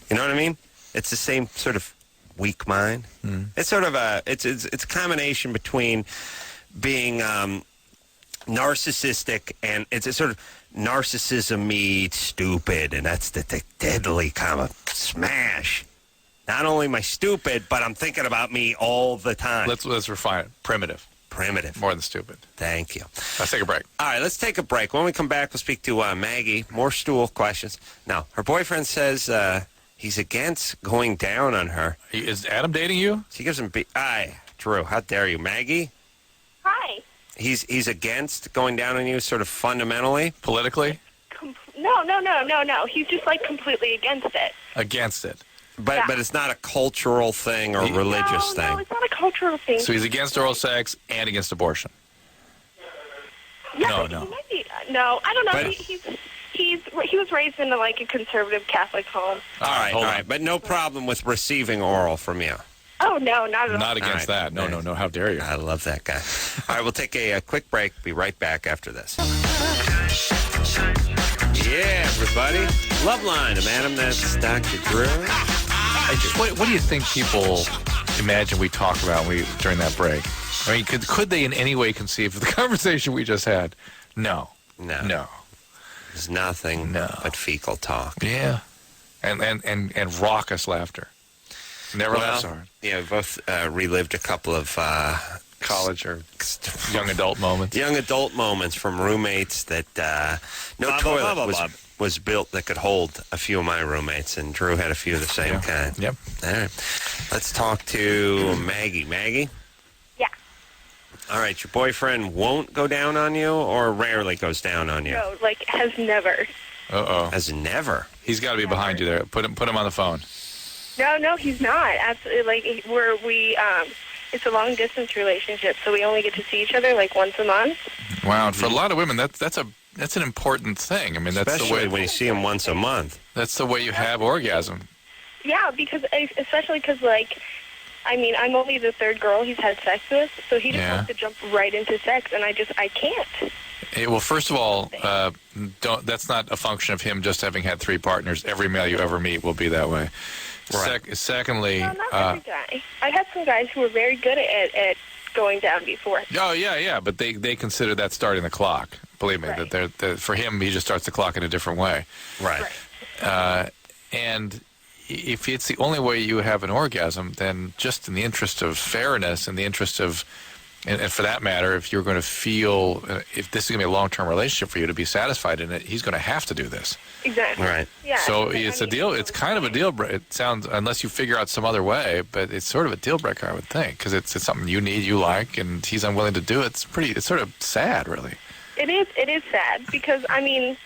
You know what I mean? It's the same sort of weak mind. It's sort of it's a combination between being narcissistic and it's a sort of narcissism-y stupid, and that's the deadly kind of smash. Not only am I stupid, but I'm thinking about me all the time. Let's refine it. Primitive. More than stupid. Thank you. Let's take a break. All right, let's take a break. When we come back, we'll speak to Maggie. More stool questions. Now, her boyfriend says he's against going down on her. Is Adam dating you? She gives him Drew, how dare you. Maggie? Hi. He's against going down on you sort of fundamentally? Politically? No. He's just like completely against it. Against it. But it's not a cultural thing or religious thing. No, it's not a cultural thing. So he's against oral sex and against abortion. Yeah, No. He might be, no, I don't know. But He's He was raised in like a conservative Catholic home. All right, hold all on. right. But no problem with receiving oral from you. Oh, no, not at all. Not against All right. that. No. How dare you? I love that guy. All right, we'll take a quick break. Be right back after this. Yeah, everybody. Loveline, Madam. That's Dr. Drew. What do you think people imagine we talk about during that break? I mean, could they in any way conceive of the conversation we just had? No. There's nothing but fecal talk. Yeah. And raucous laughter. Never laugh so hard. Yeah, we both relived a couple of College or young adult moments. Young adult moments from roommates that no toilet was built that could hold a few of my roommates, and Drew had a few of the same kind. Yep. All right. Let's talk to Maggie. Maggie? Yeah. All right, your boyfriend won't go down on you or rarely goes down on you? No, like, has never. Uh-oh. As never. He's got to be behind you there. Put him on the phone. No, he's not. Absolutely. Like, it's a long-distance relationship, so we only get to see each other, like, once a month. Wow. And for a lot of women, that's an important thing. I mean, that's Especially the way when you see him once a month. That's the way you have orgasm. Yeah, especially because, like, I mean, I'm only the third girl he's had sex with, so he just wants to jump right into sex, and I can't. Well, first of all, that's not a function of him just having had 3 partners. Every male you ever meet will be that way. Right. Secondly, no, not every guy. I've had some guys who were very good at going down before. Oh yeah, but they consider that starting the clock. Believe me, Right. that for him, he just starts the clock in a different way. Right. And if it's the only way you have an orgasm, then just in the interest of fairness and the interest of, and for that matter, if you're going to feel, if this is going to be a long-term relationship for you to be satisfied in it, he's going to have to do this. Exactly. Right. Yeah. So it's a deal. It's kind of a deal breaker. It sounds, unless you figure out some other way, but it's sort of a deal breaker, I would think, because it's something you need, you like, and he's unwilling to do it. It's sort of sad, really. It is sad because, I mean,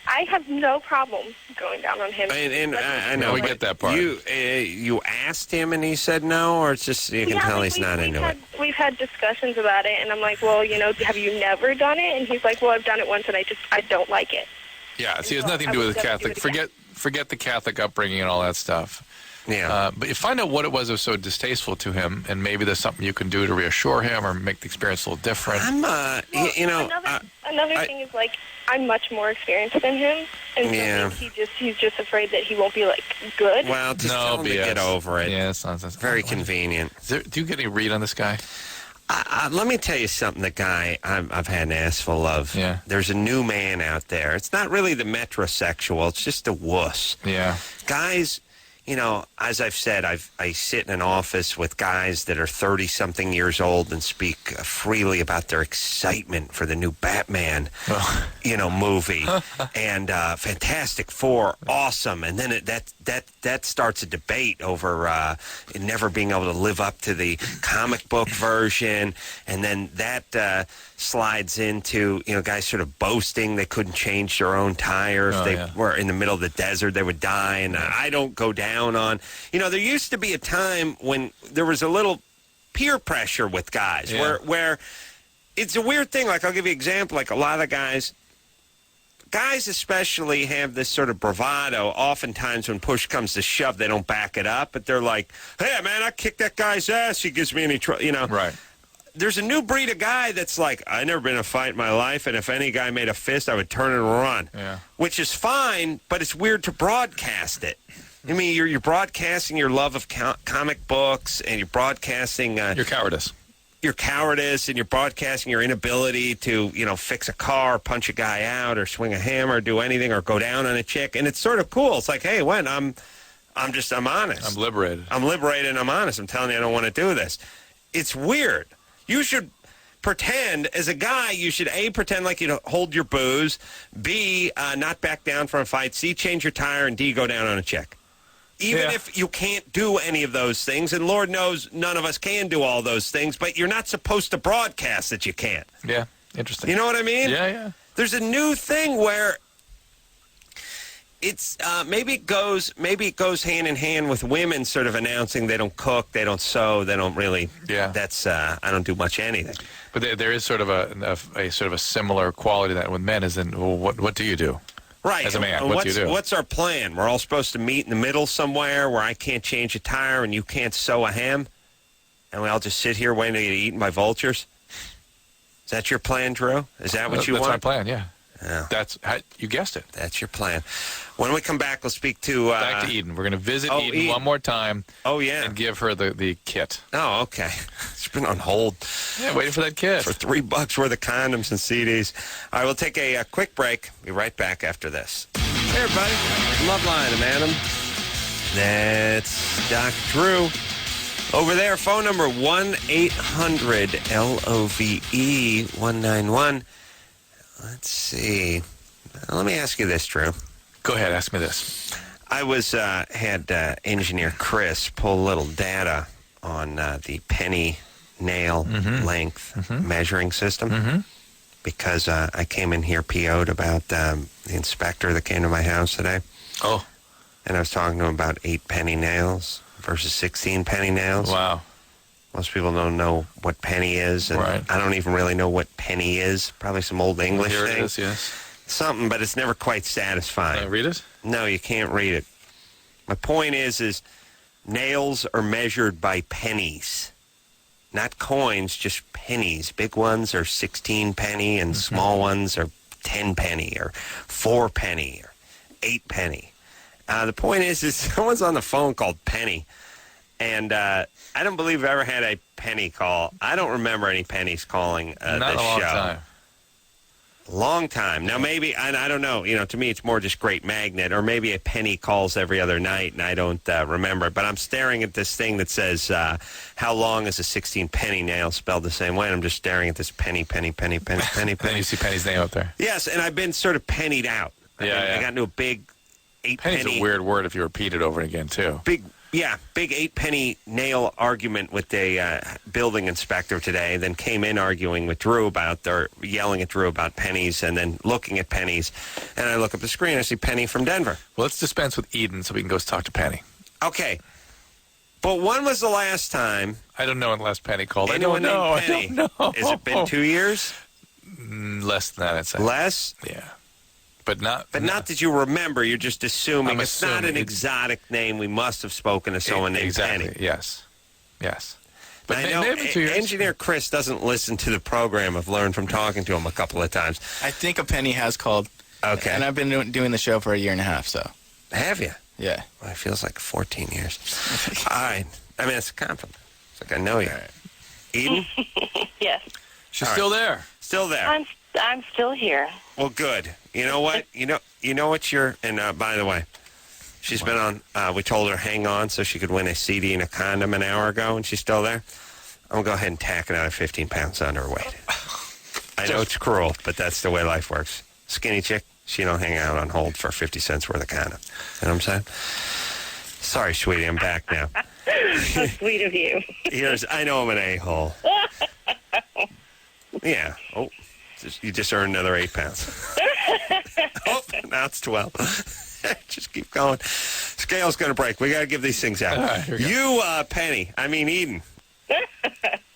I have no problem going down on him. And I know we get that part. You asked him and he said no, or it's just you can tell he's not into it. We've had discussions about it, and I'm like, well, have you never done it? And he's like, well, I've done it once, and I don't like it. Yeah, see, it has nothing to do with the Catholic. Forget the Catholic upbringing and all that stuff. Yeah. But you find out what it was that was so distasteful to him, and maybe there's something you can do to reassure him or make the experience a little different. Another thing is, like, I'm much more experienced than him, and so he's just afraid that he won't be, like, good. Well, just tell him to get over it. Yeah, it's nonsense. Very convenient. Do you get any read on this guy? Let me tell you something, the guy I've had an ass full of. Yeah. There's a new man out there. It's not really the metrosexual. It's just a wuss. Yeah. Guys, as I've said, I sit in an office with guys that are 30-something years old and speak freely about their excitement for the new Batman, movie, and Fantastic Four, awesome. And then that starts a debate over never being able to live up to the comic book version, and then that slides into guys sort of boasting they couldn't change their own tire if they were in the middle of the desert, they would die, and I don't go down on. There used to be a time when there was a little peer pressure with guys where it's a weird thing. Like, I'll give you an example. Like, a lot of guys especially have this sort of bravado. Oftentimes when push comes to shove, they don't back it up, but they're like, hey, man, I kicked that guy's ass. He gives me any trouble, Right. There's a new breed of guy that's like, I've never been in a fight in my life, and if any guy made a fist, I would turn and run. Yeah. Which is fine, but it's weird to broadcast it. I mean, you're broadcasting your love of comic books, and you're broadcasting Your cowardice. Your cowardice, and you're broadcasting your inability to, fix a car, punch a guy out, or swing a hammer, or do anything, or go down on a chick. And it's sort of cool. It's like, hey, I'm honest. I'm liberated. I'm liberated, and I'm honest. I'm telling you, I don't want to do this. It's weird. You should pretend, as a guy, you should, A, pretend like you hold your booze, B, not back down from a fight, C, change your tire, and D, go down on a chick. Even if you can't do any of those things, and Lord knows none of us can do all those things, but you're not supposed to broadcast that you can't. Yeah, interesting. You know what I mean? Yeah. There's a new thing where it's maybe it goes hand in hand with women sort of announcing they don't cook, they don't sew, they don't really. Yeah. That's I don't do much anything. But there is sort of a similar quality to that with men. Is in, well, what do you do? Right. as a man? And What do you do? What's our plan? We're all supposed to meet in the middle somewhere where I can't change a tire and you can't sew a hem? And we all just sit here waiting to get eaten by vultures? Is that your plan, Drew? Is that what you want? That's my plan, yeah. Yeah. You guessed it. That's your plan. When we come back, we'll speak to... Back to Eden. We're going to visit Eden one more time. Oh, yeah. And give her the kit. Oh, okay. It's been on hold. Yeah, waiting for that kit. For $3 worth of condoms and CDs. All right, we'll take a quick break. Be right back after this. Hey, everybody. Loveline, I'm Adam. That's Doc Drew. Over there, phone number 1-800-LOVE-191. Let's see. Let me ask you this, Drew. Go ahead, ask me this. I had engineer Chris pull a little data on the penny nail length measuring system because I came in here PO'd about the inspector that came to my house today. Oh. And I was talking to him about 8 penny nails versus 16 penny nails. Wow. Most people don't know what penny is, and right. I don't even really know what penny is. Probably some old English Here thing. it is, yes. Something, but it's never quite satisfying. Read it? No, you can't read it. My point is nails are measured by pennies. Not coins, just pennies. Big ones are 16 penny, and small ones are 10 penny, or 4 penny, or 8 penny. The point is someone's on the phone called Penny, and I don't believe I've ever had a Penny call. I don't remember any Pennies calling this show. Not a long time. Long time. Now, maybe, I don't know, to me it's more just Great Magnet, or maybe a Penny calls every other night, and I don't remember. But I'm staring at this thing that says, how long is a 16 penny nail, spelled the same way, and I'm just staring at this penny. Then you see Penny's name up there. Yes, and I've been sort of pennied out. I got into a big 8 Penny's penny. a weird word if you repeat it over and again, too. Big 8 penny nail argument with the building inspector today, then came in arguing with Drew yelling at Drew about pennies, and then looking at pennies. And I look up the screen, I see Penny from Denver. Well, let's dispense with Eden so we can go talk to Penny. Okay. But when was the last time? I don't know when the last Penny called. Anyone named Penny? I don't know. Has it been 2 years? Less than that, I'd say. Less? Yeah. But not that you remember. You're just assuming. It's not an exotic name. We must have spoken to someone named exactly. Penny. Yes. But I know Engineer Chris doesn't listen to the program. I've learned from talking to him a couple of times. I think a Penny has called. Okay. And I've been doing the show for 1.5 years, so. Have you? Yeah. Well, it feels like 14 years. All right. I mean, it's a compliment. It's like I know you. Right. Eden? Yes. She's still there. Still there. I'm still here. Well, good. You know what? You know what you're... And by the way, she's been on... we told her hang on so she could win a CD and a condom an hour ago, and she's still there. I'm going to go ahead and tack another 15 pounds under her weight. I know it's cruel, but that's the way life works. Skinny chick, she don't hang out on hold for 50 cents worth of condom. You know what I'm saying? Sorry, sweetie, I'm back now. How sweet of you. I know I'm an a-hole. Yeah. Oh, you just earned another 8 pounds. Oh, now it's 12. Just keep going. Scale's going to break. We got to give these things out. Right, Eden.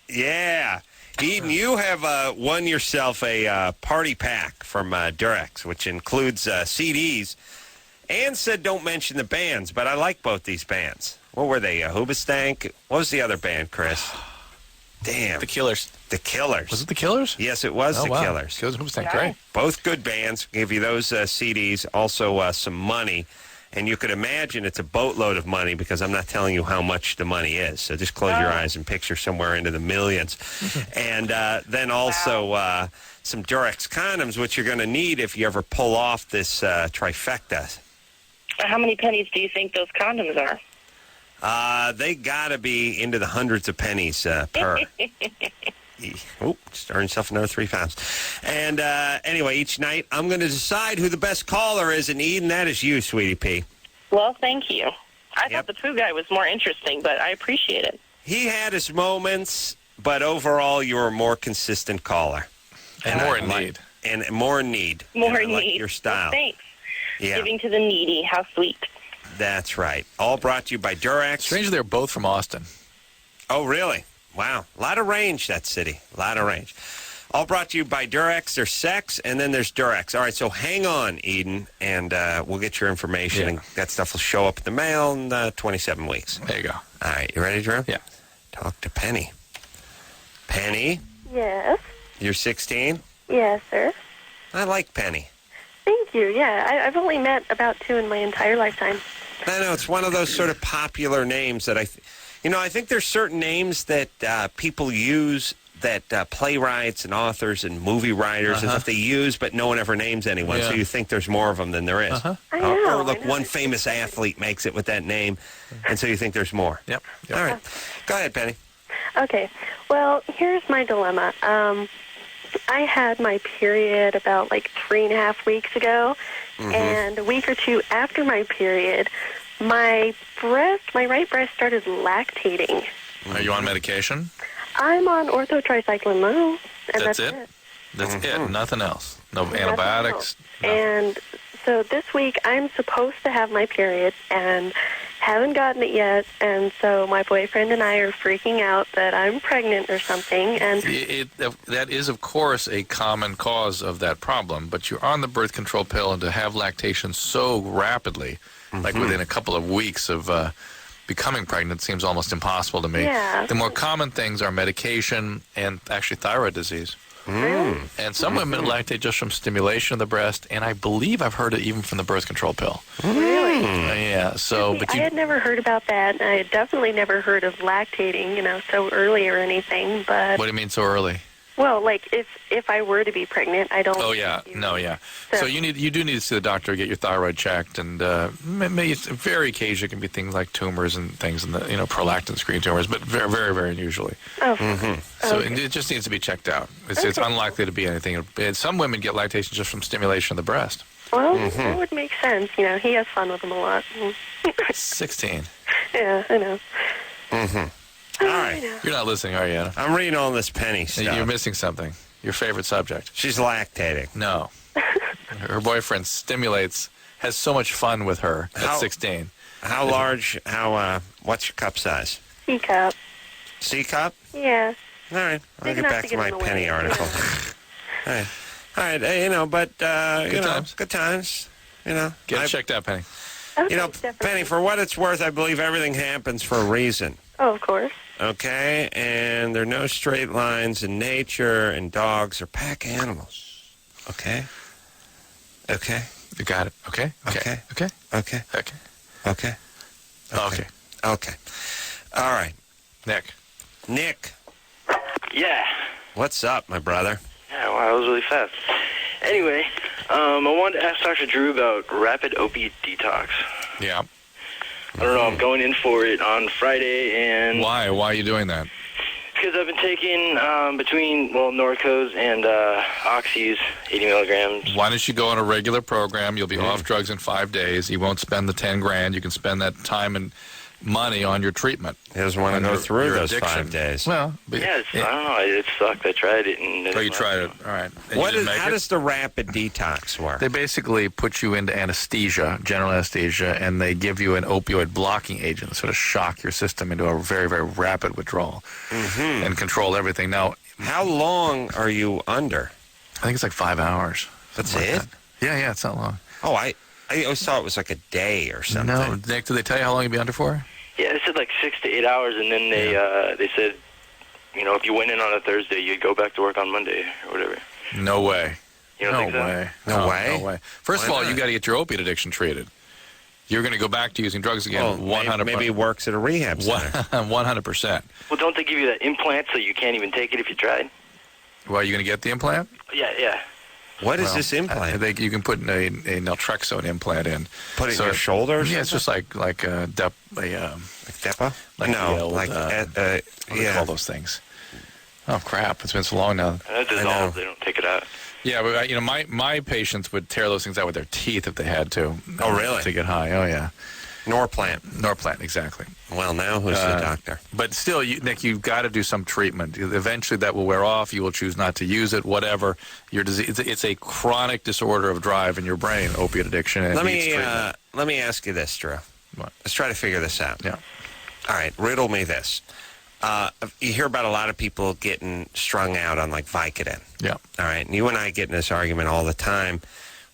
Yeah. Eden, you have won yourself a party pack from Durex, which includes CDs. Ann said don't mention the bands, but I like both these bands. What were they? Hoobastank? What was the other band, Chris? Damn. The Killers. The Killers. Was it the Killers? Yes, it was the wow. Killers. Killers and Hoobastank, great. Both good bands. Give you those CDs, also some money. And you could imagine it's a boatload of money because I'm not telling you how much the money is. So just close your eyes and picture somewhere into the millions. And then also some Durex condoms, which you're going to need if you ever pull off this trifecta. How many pennies do you think those condoms are? They got to be into the hundreds of pennies per. Just earn yourself another 3 pounds. And anyway, each night I'm going to decide who the best caller is. And Eden, that is you, Sweetie Pea. Well, thank you. I thought the Pooh guy was more interesting, but I appreciate it. He had his moments, but overall you're a more consistent caller. And more in need. And more in need. More in like need. Your style. Well, thanks. Yeah. Giving to the needy. How sweet. That's right. All brought to you by Durex. Strangely, they're both from Austin. Oh, really? Wow. A lot of range, that city. A lot of range. All brought to you by Durex. There's Sex, and then there's Durex. All right, so hang on, Eden, and we'll get your information, and that stuff will show up in the mail in 27 weeks. There you go. All right, you ready, Drew? Yeah. Talk to Penny. Penny, Yes. you're 16? Yes, sir. I like Penny. Thank you. Yeah, I've only met about 2 in my entire lifetime. I know, it's one of those sort of popular names that I think there's certain names that people use that playwrights and authors and movie writers and stuff they use, but no one ever names anyone, so you think there's more of them than there is. I know. Or look, one famous athlete makes it with that name, and so you think there's more. Yep. All right. Go ahead, Penny. Okay. Well, here's my dilemma. I had my period about 3.5 weeks ago, and a week or 2 after my period, my right breast started lactating. Are you on medication? I'm on orthotricycline low, and that's it. That's it. Nothing else. No Nothing antibiotics. else. And so this week I'm supposed to have my period and haven't gotten it yet, and so my boyfriend and I are freaking out that I'm pregnant or something. And that is, of course, a common cause of that problem, but you're on the birth control pill, and to have lactation so rapidly, like within a couple of weeks of becoming pregnant, seems almost impossible to me. Yeah. The more common things are medication and actually thyroid disease. Really? And some women lactate just from stimulation of the breast, and I believe I've heard it even from the birth control pill. Really? Yeah. So, See, but I had never heard about that, and I had definitely never heard of lactating, so early or anything. But what do you mean so early? well, if I were to be pregnant, I don't. Oh yeah, no, yeah. So you do need to see the doctor, get your thyroid checked, and maybe very occasionally it can be things like tumors and things, and prolactin screen tumors, but very, very, very unusually. Oh. So Okay. it just needs to be checked out. It's unlikely to be anything. Some women get lactation just from stimulation of the breast. Well, that would make sense. He has fun with them a lot. 16. Yeah, I know. All right. You're not listening, are you, Anna? I'm reading all this Penny stuff. You're missing something. Your favorite subject. She's lactating. No. Her boyfriend has so much fun with her at 16. How large, what's your cup size? Teacup. C cup? Yeah. All right. I'll Big get enough back to to get my in the Penny way. article. All right. All right. But, times. good times. Get it checked out, Penny. Okay, Penny, definitely. for what it's worth, I believe everything happens for a reason. Oh, of course. Okay? And there are no straight lines in nature, and dogs are pack animals. Okay? Okay? You got it. Okay? Okay. Okay? Okay? Okay. Okay? Okay. Okay. All right. Nick, Yeah. what's up, my brother? Yeah, wow, that was really fast. Anyway, I wanted to ask Dr. Drew about rapid opiate detox. Yeah. I don't know, I'm going in for it on Friday, and Why? Why are you doing that? because I've been taking between Norcos and Oxys, 80 milligrams. Why don't you go on a regular program? You'll be off drugs in 5 days. You won't spend the $10,000. You can spend that time and money on your treatment. He doesn't want to go through your those addiction. 5 days. Well, but, Yeah, I don't know, it sucked. I tried it. And Oh, you tried it. All right. And you didn't make How it? does the rapid detox work? They basically put you into anesthesia, general anesthesia, and they give you an opioid blocking agent to sort of shock your system into a very, very rapid withdrawal and control everything. Now, How long are you under? I think it's like 5 hours. That's something like it? that. Yeah, it's not long. Oh, I always thought it was like a day or something. No, Nick, did they tell you how long you'd be under for? Yeah, they said like 6 to 8 hours, and then they said, if you went in on a Thursday, you'd go back to work on Monday or whatever. No way. You don't No think so? way. No way? No way. First of Why all, not? you got to get your opiate addiction treated. You're going to go back to using drugs again. Well, 100%. maybe he works at a rehab center. 100%. Well, don't they give you that implant so you can't even take it if you tried? Well, are you going to get the implant? Yeah. What is Well, this I implant? think you can put a naltrexone implant in. Put it in your shoulder or Yeah, it's something? just like a Like Depo? like no, the old, like, what do they yeah. call those things? Oh crap! It's been so long now. That dissolves. They don't take it out. Yeah, but my patients would tear those things out with their teeth if they had to. Oh, really? To get high. Oh yeah. Norplant. Norplant, exactly. Well, now who's the doctor? But still, Nick, you've got to do some treatment. Eventually, that will wear off. You will choose not to use it. Whatever your disease, it's a chronic disorder of drive in your brain, opiate addiction. And it needs treatment. Let me ask you this, Drew. What? Let's try to figure this out. Yeah. All right, riddle me this. you hear about a lot of people getting strung out on like Vicodin. Yeah. All right. And you and I get in this argument all the time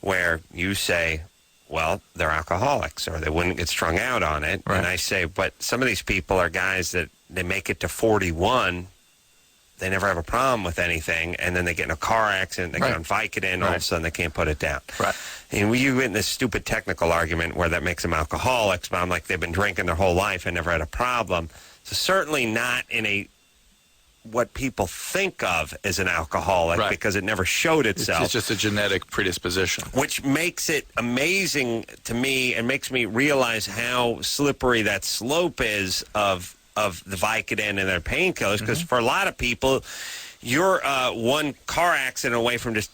where you say, well, they're alcoholics or they wouldn't get strung out on it. Right. And I say, but some of these people are guys that they make it to 41. They never have a problem with anything. And then they get in a car accident. They get on Vicodin. All of a sudden they can't put it down. Right. And you get in this stupid technical argument where that makes them alcoholics. But I'm like, they've been drinking their whole life and never had a problem. So certainly not in a what people think of as an alcoholic because it never showed itself. It's just a genetic predisposition. Which makes it amazing to me and makes me realize how slippery that slope is of the Vicodin and their painkillers. Because for a lot of people, you're one car accident away from just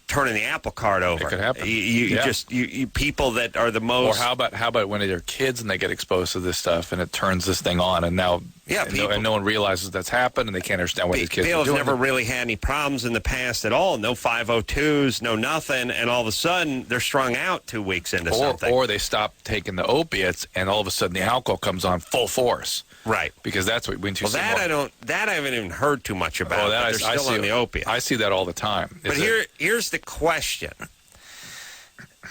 turning the apple cart over. It could happen. You people that are the most. Or how about when they're kids and they get exposed to this stuff and it turns this thing on and now no one realizes that's happened and they can't understand what these kids are doing. People have never really had any problems in the past at all. No 502s, no nothing, and all of a sudden they're strung out 2 weeks into something. Or they stop taking the opiates and all of a sudden the alcohol comes on full force. Right, because that's what when you see that I haven't even heard too much about. They're still on the opiates. I see that all the time. But here's the question,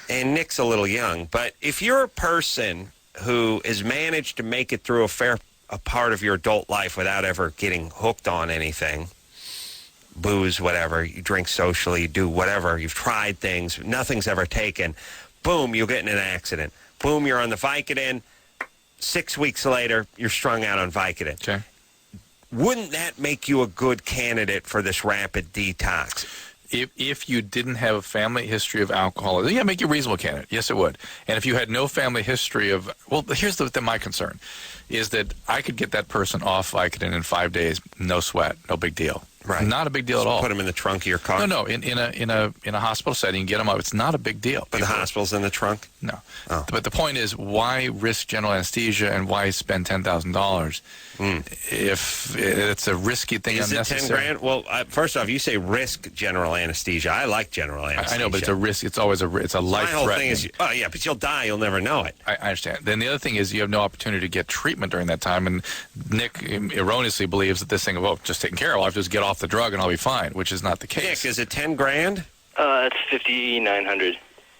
and Nick's a little young, but if you're a person who has managed to make it through a part of your adult life without ever getting hooked on anything, booze, whatever, you drink socially, you do whatever, you've tried things, nothing's ever taken, boom, you get in an accident, boom, you're on the Vicodin. 6 weeks later, you're strung out on Vicodin. Okay. Wouldn't that make you a good candidate for this rapid detox? If you didn't have a family history of alcoholism, make you a reasonable candidate. Yes, it would. And if you had no family history of, here's my concern, is that I could get that person off Vicodin in 5 days, no sweat, no big deal. Right. Not a big deal at all. Put them in the trunk of your car? No. In a hospital setting, get them up. It's not a big deal. But the hospital's in the trunk? No. Oh. But the point is, why risk general anesthesia and why spend $10,000 if it's a risky thing? Is it 10 grand? Well, first off, you say risk general anesthesia. I like general anesthesia. I know, but it's a risk. It's always it's a life threat. My whole thing is, but you'll die. You'll never know it. I understand. Then the other thing is you have no opportunity to get treatment during that time. And Nick erroneously believes that this thing of, just taking care of, I'll just get off the drug and I'll be fine, which is not the case. Nick, is it 10 grand? It's $5,900.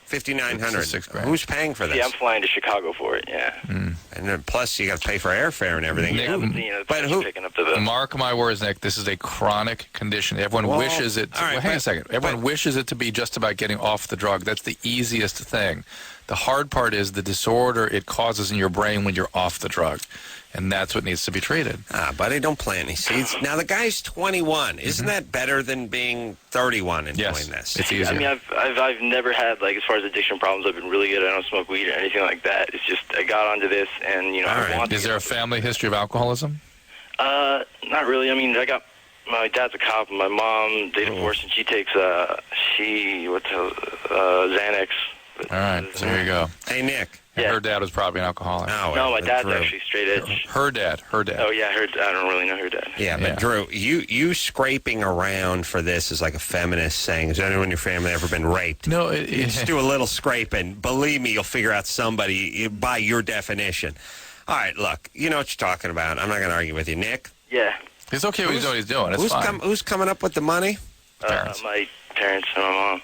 $5,900. $6 grand. Who's paying for this? Yeah, I'm flying to Chicago for it. Yeah. And then plus you got to pay for airfare and everything. Nick, but who? Picking up the bill. Mark my words, Nick. This is a chronic condition. Everyone wishes it. Hang a second. Everyone wishes it to be just about getting off the drug. That's the easiest thing. The hard part is the disorder it causes in your brain when you're off the drug. And that's what needs to be treated. Buddy, don't plant any seeds. Now, the guy's 21. Isn't that better than being 31 and doing this? It's easier. I mean, I've never had, as far as addiction problems, I've been really good. I don't smoke weed or anything like that. It's just I got onto this, and, I want to. Is there a family history of alcoholism? Not really. I mean, my dad's a cop, and my mom, they divorced, and she takes, Xanax. All right, so here you go. Hey, Nick. Yeah. Her dad was probably an alcoholic. No, my dad's actually straight edge. Her dad. Oh, yeah, I don't really know her dad. Yeah, but Drew, you scraping around for this is like a feminist saying, has anyone in your family ever been raped? No. Just do a little scraping. Believe me, you'll figure out somebody by your definition. All right, look, you know what you're talking about. I'm not going to argue with you. Nick? Yeah. It's okay what he's doing. It's fine. Who's coming up with the money? My parents and my mom.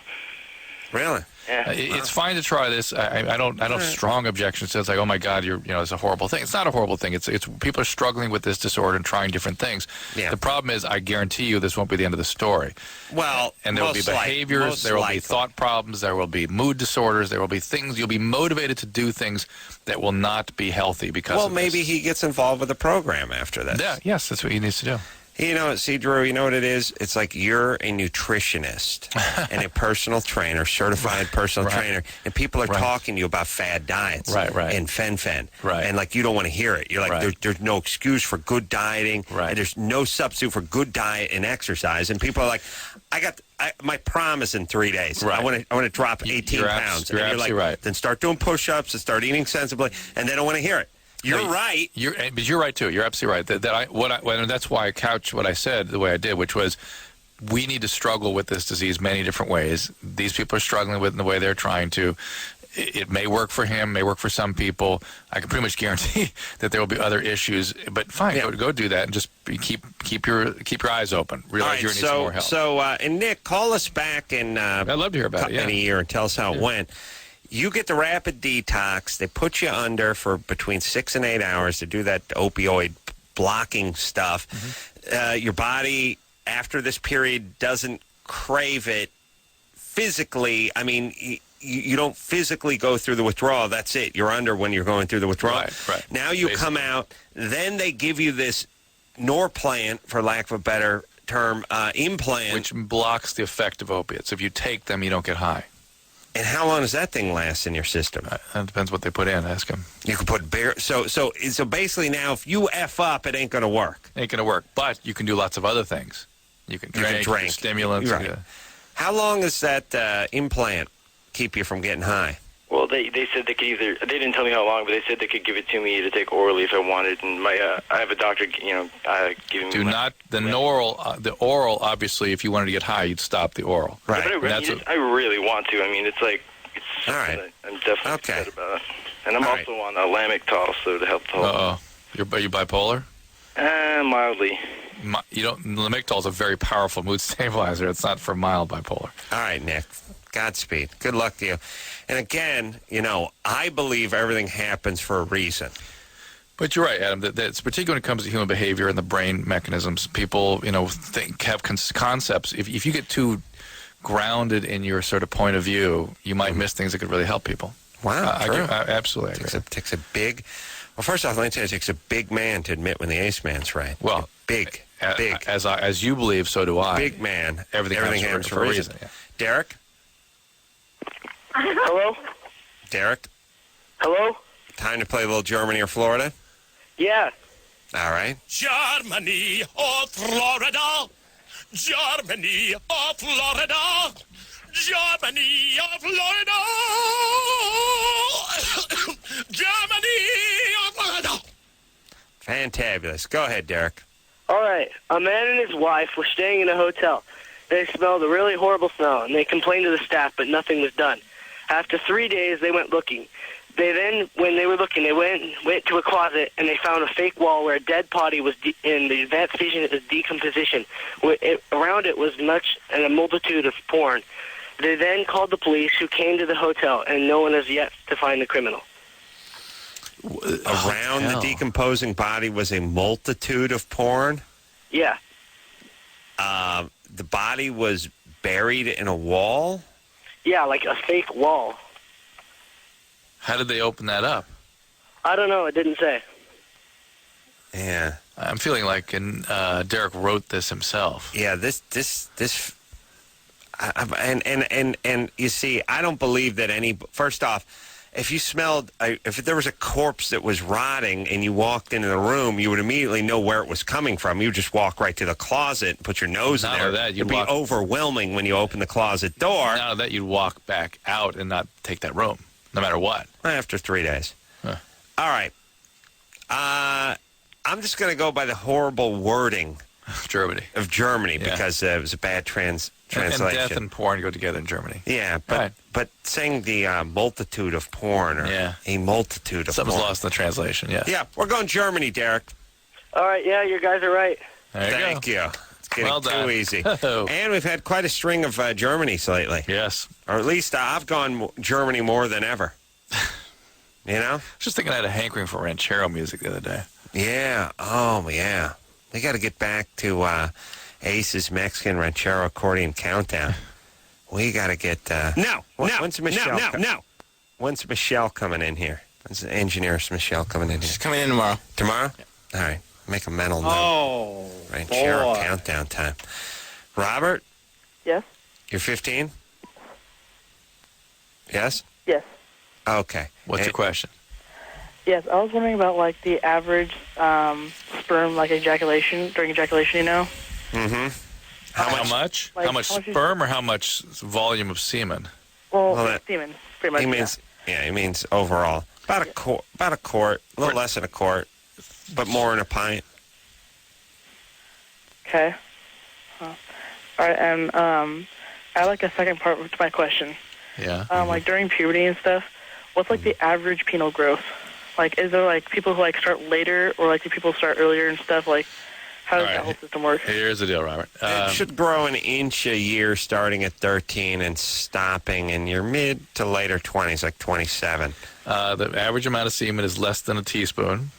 Really? Yeah. It's fine to try this. I don't have strong objections to it. It's like, oh my God, it's a horrible thing. It's not a horrible thing. It's people are struggling with this disorder and trying different things. Yeah. The problem is, I guarantee you, this won't be the end of the story. Well, and there will be behaviors, there will be thought problems, there will be mood disorders, there will be things you'll be motivated to do things that will not be healthy because. Well, maybe he gets involved with the program after this. Yeah. Yes, that's what he needs to do. Drew, you know what it is? It's like you're a nutritionist and a personal trainer, certified personal trainer, and people are talking to you about fad diets and fen-phen. Right. And, you don't want to hear it. You're like, there's no excuse for good dieting. Right. And there's no substitute for good diet and exercise. And people are like, my prom is in 3 days. Right. I want to drop 18 pounds. You're absolutely right. Then start doing push-ups and start eating sensibly, and they don't want to hear it. You're right. But you're right too. You're absolutely right. And that's why I couched what I said the way I did, which was, we need to struggle with this disease many different ways. These people are struggling with it in the way they're trying to, It may work for him, may work for some people. I can pretty much guarantee that there will be other issues. But fine, go do that and just keep your eyes open. Realize you're going to need some more help. And Nick, call us back in I'd love to hear about it. in a year and tell us how it went. You get the rapid detox. They put you under for between 6 and 8 hours to do that opioid blocking stuff. Your body, after this period, doesn't crave it physically. I mean, you don't physically go through the withdrawal. That's it. You're under when you're going through the withdrawal. Right. Now you come out. Then they give you this Norplant, for lack of a better term, implant. Which blocks the effect of opiates. If you take them, you don't get high. And how long does that thing last in your system? That depends what they put in. Ask them. You can put so basically now, if you F up, it ain't going to work. Ain't going to work. But you can do lots of other things. You can drink. Stimulants. Right. How long does that implant keep you from getting high? Well, they said they could they didn't tell me how long, but they said they could give it to me to take orally if I wanted. And I have a doctor, giving me. The oral, obviously, if you wanted to get high, you'd stop the oral. Right. Yeah, but I really want to. I mean, it's something that I'm definitely upset about. And I'm also on Lamictal, so to help the whole. Are you bipolar? Mildly. Lamictal is a very powerful mood stabilizer. It's not for mild bipolar. All right, Nick. Godspeed. Good luck to you. And again, I believe everything happens for a reason. But you're right, Adam. That's particularly when it comes to human behavior and the brain mechanisms. People, have concepts. If you get too grounded in your sort of point of view, you might miss things that could really help people. Wow, true. I absolutely agree. Takes a big. Well, first off, let me tell you, it takes a big man to admit when the ace man's right. Well, big. As you believe, so do I. Big man. Everything happens for a reason. Yeah. Derek. Hello? Derek? Hello? Time to play a little Germany or Florida? Yeah. All right. Germany or Florida? Germany or Florida? Germany or Florida? Germany or Florida? Fantabulous. Go ahead, Derek. All right. A man and his wife were staying in a hotel. They smelled a really horrible smell, and they complained to the staff, but nothing was done. After 3 days, they went looking. When they were looking, they went to a closet, and they found a fake wall where a dead body was in the advanced stage of decomposition. Around it was a multitude of porn. They then called the police, who came to the hotel, and no one has yet to find the criminal. Around the decomposing body was a multitude of porn? Yeah. The body was buried in a wall? Yeah, like a fake wall. How did they open that up? I don't know. It didn't say. Yeah. I'm feeling like Derek wrote this himself. Yeah, and you see, I don't believe that first off, if there was a corpse that was rotting and you walked into the room, you would immediately know where it was coming from. You would just walk right to the closet and put your nose in there. It'd be overwhelming when you open the closet door. Not that you'd walk back out and not take that room, no matter what. After 3 days. Huh. All right. I'm just going to go by the horrible wording of Germany because it was a bad translation. And death and porn go together in Germany. Yeah, but saying the multitude of porn or a multitude of Something's porn. Lost in the translation, yeah. Yeah, we're going Germany, Derek. All right, yeah, you guys are right. Thank you. It's getting too easy. And we've had quite a string of Germanys lately. Yes. Or at least I've gone Germany more than ever. Just thinking I had a hankering for ranchero music the other day. Yeah. Oh, yeah. We got to get back to Ace's Mexican Ranchero Accordion Countdown. We got to get... When's Michelle When's Michelle coming in here? When's the engineer's Michelle coming in here? She's coming in tomorrow. Tomorrow? Yeah. All right. Make a mental note. Oh, Ranchero Countdown time. Robert? Yes? You're 15? Yes? Yes. Okay. What's your question? Yes, I was wondering about, the average sperm, ejaculation, during ejaculation, Mm-hmm. How much? How much sperm or how much volume of semen? Well semen, pretty much. He means overall. About a quart, a little less than a quart, but more in a pint. Okay. All right, and I like a second part to my question. Yeah. During puberty and stuff, what's like the average penile growth? Like, is there like people who like start later, or like do people start earlier and stuff? Like, how does that whole system work? Here's the deal, Robert. It should grow an inch a year starting at 13 and stopping in your mid to later 20s, like 27. The average amount of semen is less than a teaspoon,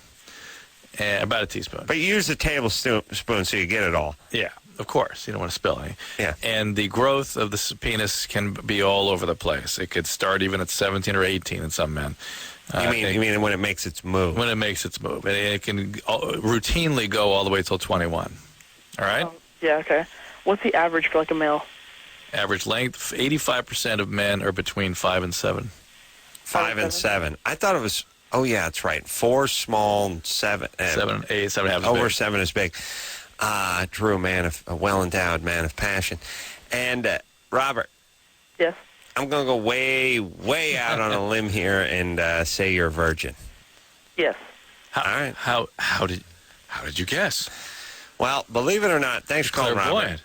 about a teaspoon. But you use a tablespoon so you get it all. Yeah, of course. You don't want to spill any. Yeah. And the growth of the penis can be all over the place. It could start even at 17 or 18 in some men. You mean when it makes its move? When it makes its move. And it can routinely go all the way till 21. All right? Yeah, okay. What's the average for like a male? Average length, 85% of men are between 5 and 7. 5 and 7. I thought it was, oh yeah, that's right. 4 small and 7. 7, 8, 7 and a half is over big. 7 is big. Drew, a well-endowed man of passion. And Robert. Yes? I'm going to go way, way out on a limb here and say you're a virgin. Yes. All right. How did you guess? Well, believe it or not, thanks for calling, Robert. Clairvoyant.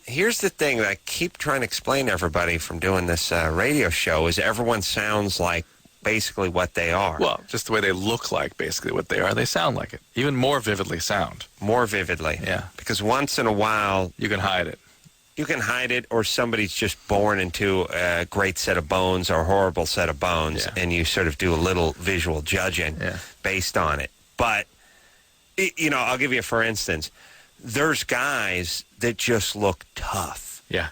Here's the thing that I keep trying to explain to everybody from doing this radio show is everyone sounds like basically what they are. Well, just the way they look like basically what they are. They sound like it. Even more vividly sound. More vividly. Yeah. Because once in a while... You can hide it. You can hide it, or somebody's just born into a great set of bones or a horrible set of bones, and you sort of do a little visual judging based on it. But, I'll give you, for instance, there's guys that just look tough. Yeah.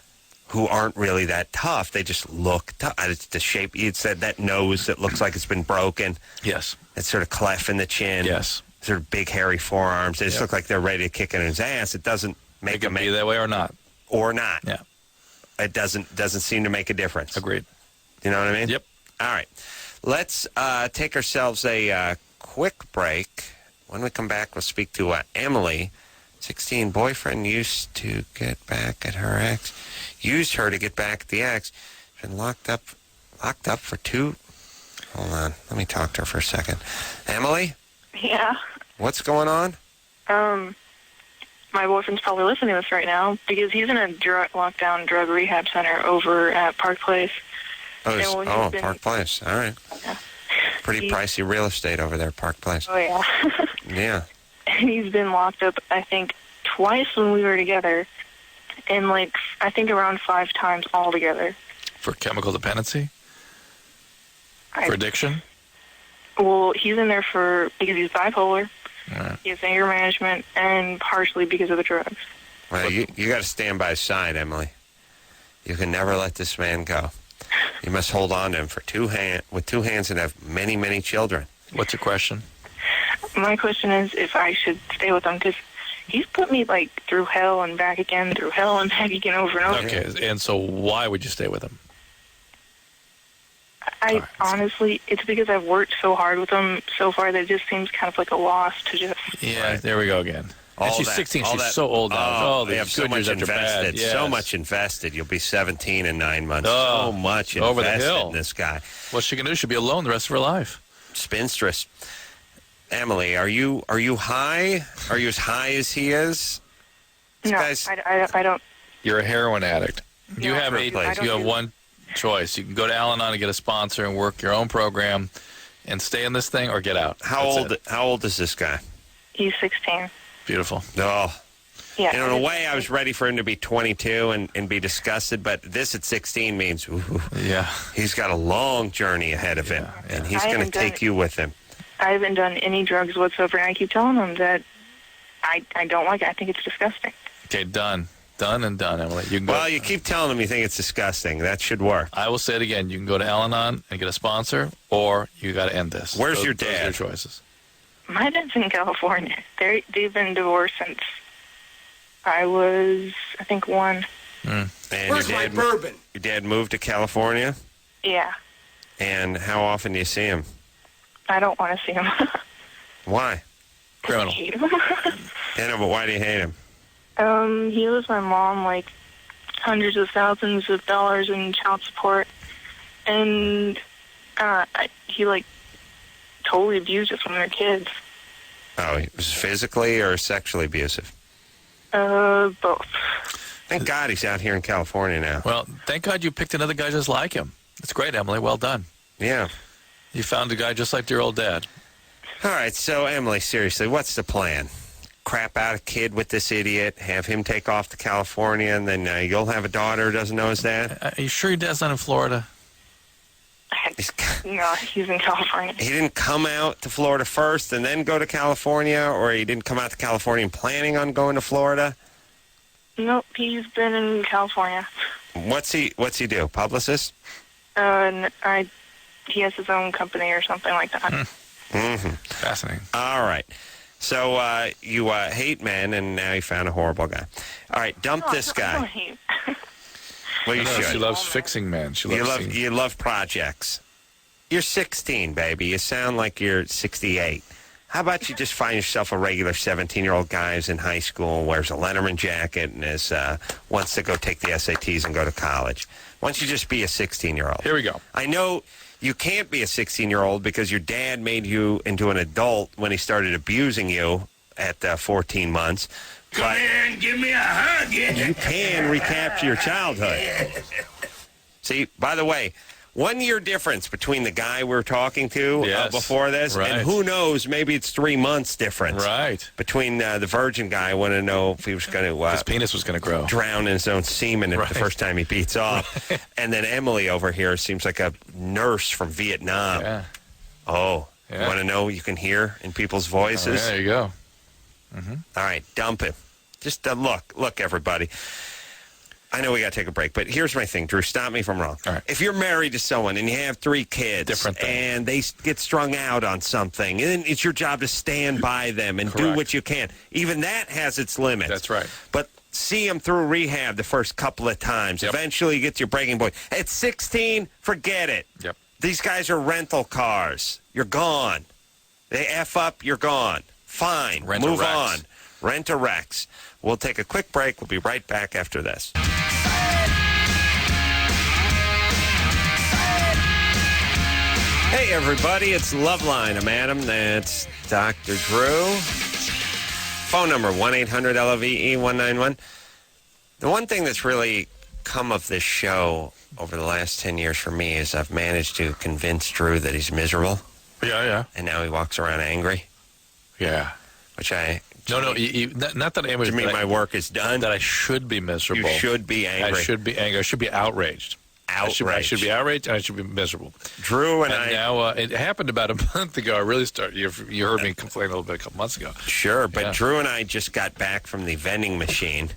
Who aren't really that tough. They just look tough. It's the shape. You said that nose that looks like it's been broken. Yes. That sort of cleft in the chin. Yes. Sort of big, hairy forearms. They just look like they're ready to kick in his ass. It doesn't make them be that way or not. Or not. Yeah. It doesn't seem to make a difference. Agreed. You know what I mean? Yep. All right. Let's take ourselves a quick break. When we come back, we'll speak to Emily. 16, boyfriend used to get back at her ex. Used her to get back at the ex. Been locked up for 2. Hold on. Let me talk to her for a second. Emily? Yeah. What's going on? My boyfriend's probably listening to this right now because he's in a lockdown drug rehab center over at Park Place. Park Place. All right. Yeah. Pretty pricey real estate over there, Park Place. Oh, yeah. Yeah. And he's been locked up, I think, twice when we were together, and, I think around 5 times altogether. For chemical dependency? For addiction? Well, he's in there because he's bipolar. Right. He has anger management, and partially because of the drugs. Well, you got to stand by his side, Emily. You can never let this man go. You must hold on to him with 2 hands and have many, many children. What's your question? My question is if I should stay with him, because he's put me, through hell and back again, through hell and back again over and over. Okay, and so why would you stay with him? Honestly, it's because I've worked so hard with him so far that it just seems kind of like a loss to just... Yeah, there we go again. And she's 16. She's so old now. They have so much invested. Yes. So much invested. You'll be 17 in 9 months. So much invested over the hill in this guy. What she can do, she'll be alone the rest of her life. Spinstress. Emily, are you high? Are you as high as he is? I don't... You're a heroin addict. You No, have you have one choice. You can go to Al-Anon and get a sponsor and work your own program and stay in this thing or get out. How old is this guy? He's 16. Beautiful. Oh. Yeah. In a way, I was ready for him to be 22 and be disgusted, but this at 16 means he's got a long journey ahead of him, and he's going to take you with him. I haven't done any drugs whatsoever, and I keep telling him that I don't like it. I think it's disgusting. Okay, done. Done and done, Emily. You can go. Well, you keep telling him you think it's disgusting. That should work. I will say it again. You can go to Al-Anon and get a sponsor, or you got to end this. Where's your dad? Those are your choices. My dad's in California. They've been divorced since I was, I think, 1. And Where's my bourbon? Your dad moved to California? Yeah. And how often do you see him? I don't want to see him. Why? Criminal. I hate him. But why do you hate him? He owes my mom, hundreds of thousands of dollars in child support. And he, totally abused us when we were kids. Oh, he was physically or sexually abusive? Both. Thank God he's out here in California now. Well, thank God you picked another guy just like him. That's great, Emily. Well done. Yeah. You found a guy just like your old dad. All right, so Emily, seriously, what's the plan? Crap out a kid with this idiot, have him take off to California, and then you'll have a daughter who doesn't know his dad? Are you sure your dad's not in Florida? No, he's in California. He didn't come out to Florida first and then go to California, or he didn't come out to California and planning on going to Florida? Nope, he's been in California. What's he do? Publicist? He has his own company or something like that. Mm-hmm. Fascinating. All right. So you hate men, and now you found a horrible guy. All right, dump this guy. I don't hate. Well, you should. She loves fixing men. You love projects. You're 16, baby. You sound like you're 68. How about you just find yourself a regular 17-year-old guy who's in high school, wears a Letterman jacket, and wants to go take the SATs and go to college? Why don't you just be a 16-year-old? Here we go. I know you can't be a 16-year-old because your dad made you into an adult when he started abusing you at 14 months. Come here and give me a hug. You can recapture your childhood. See, by the way, 1 year difference between the guy we were talking to before this, and who knows, maybe it's 3 months difference. Right. Between the virgin guy, I want to know if he was going to... his penis was going to grow. Drown in his own semen the first time he beats off. And then Emily over here seems like a nurse from Vietnam. Yeah. Oh, you want to know what you can hear in people's voices? There you go. Mm-hmm. All right, dump him. Just look, everybody. I know we got to take a break, but here's my thing, Drew. Stop me if I'm wrong. All right. If you're married to someone and you have 3 kids, different thing, and they get strung out on something, and it's your job to stand by them and do what you can. Even that has its limits. That's right. But see them through rehab the first couple of times. Yep. Eventually, you get to your breaking point. At 16, forget it. Yep. These guys are rental cars. You're gone. They F up, you're gone. Fine. Move on. Rent-a-Rex. We'll take a quick break. We'll be right back after this. Hey, everybody. It's Loveline. I'm Adam. That's Dr. Drew. Phone number, 1-800-LOVE-191. The one thing that's really come of this show over the last 10 years for me is I've managed to convince Drew that he's miserable. Yeah. And now he walks around angry. Yeah. Which I... No, not that I'm angry. To me, my work is done. That I should be miserable. You should be angry. I should be angry. I should be outraged. I should be outraged, and I should be miserable. Drew and now, it happened about a month ago. I really started. You heard me complain a little bit a couple months ago. Sure, but Drew and I just got back from the vending machine.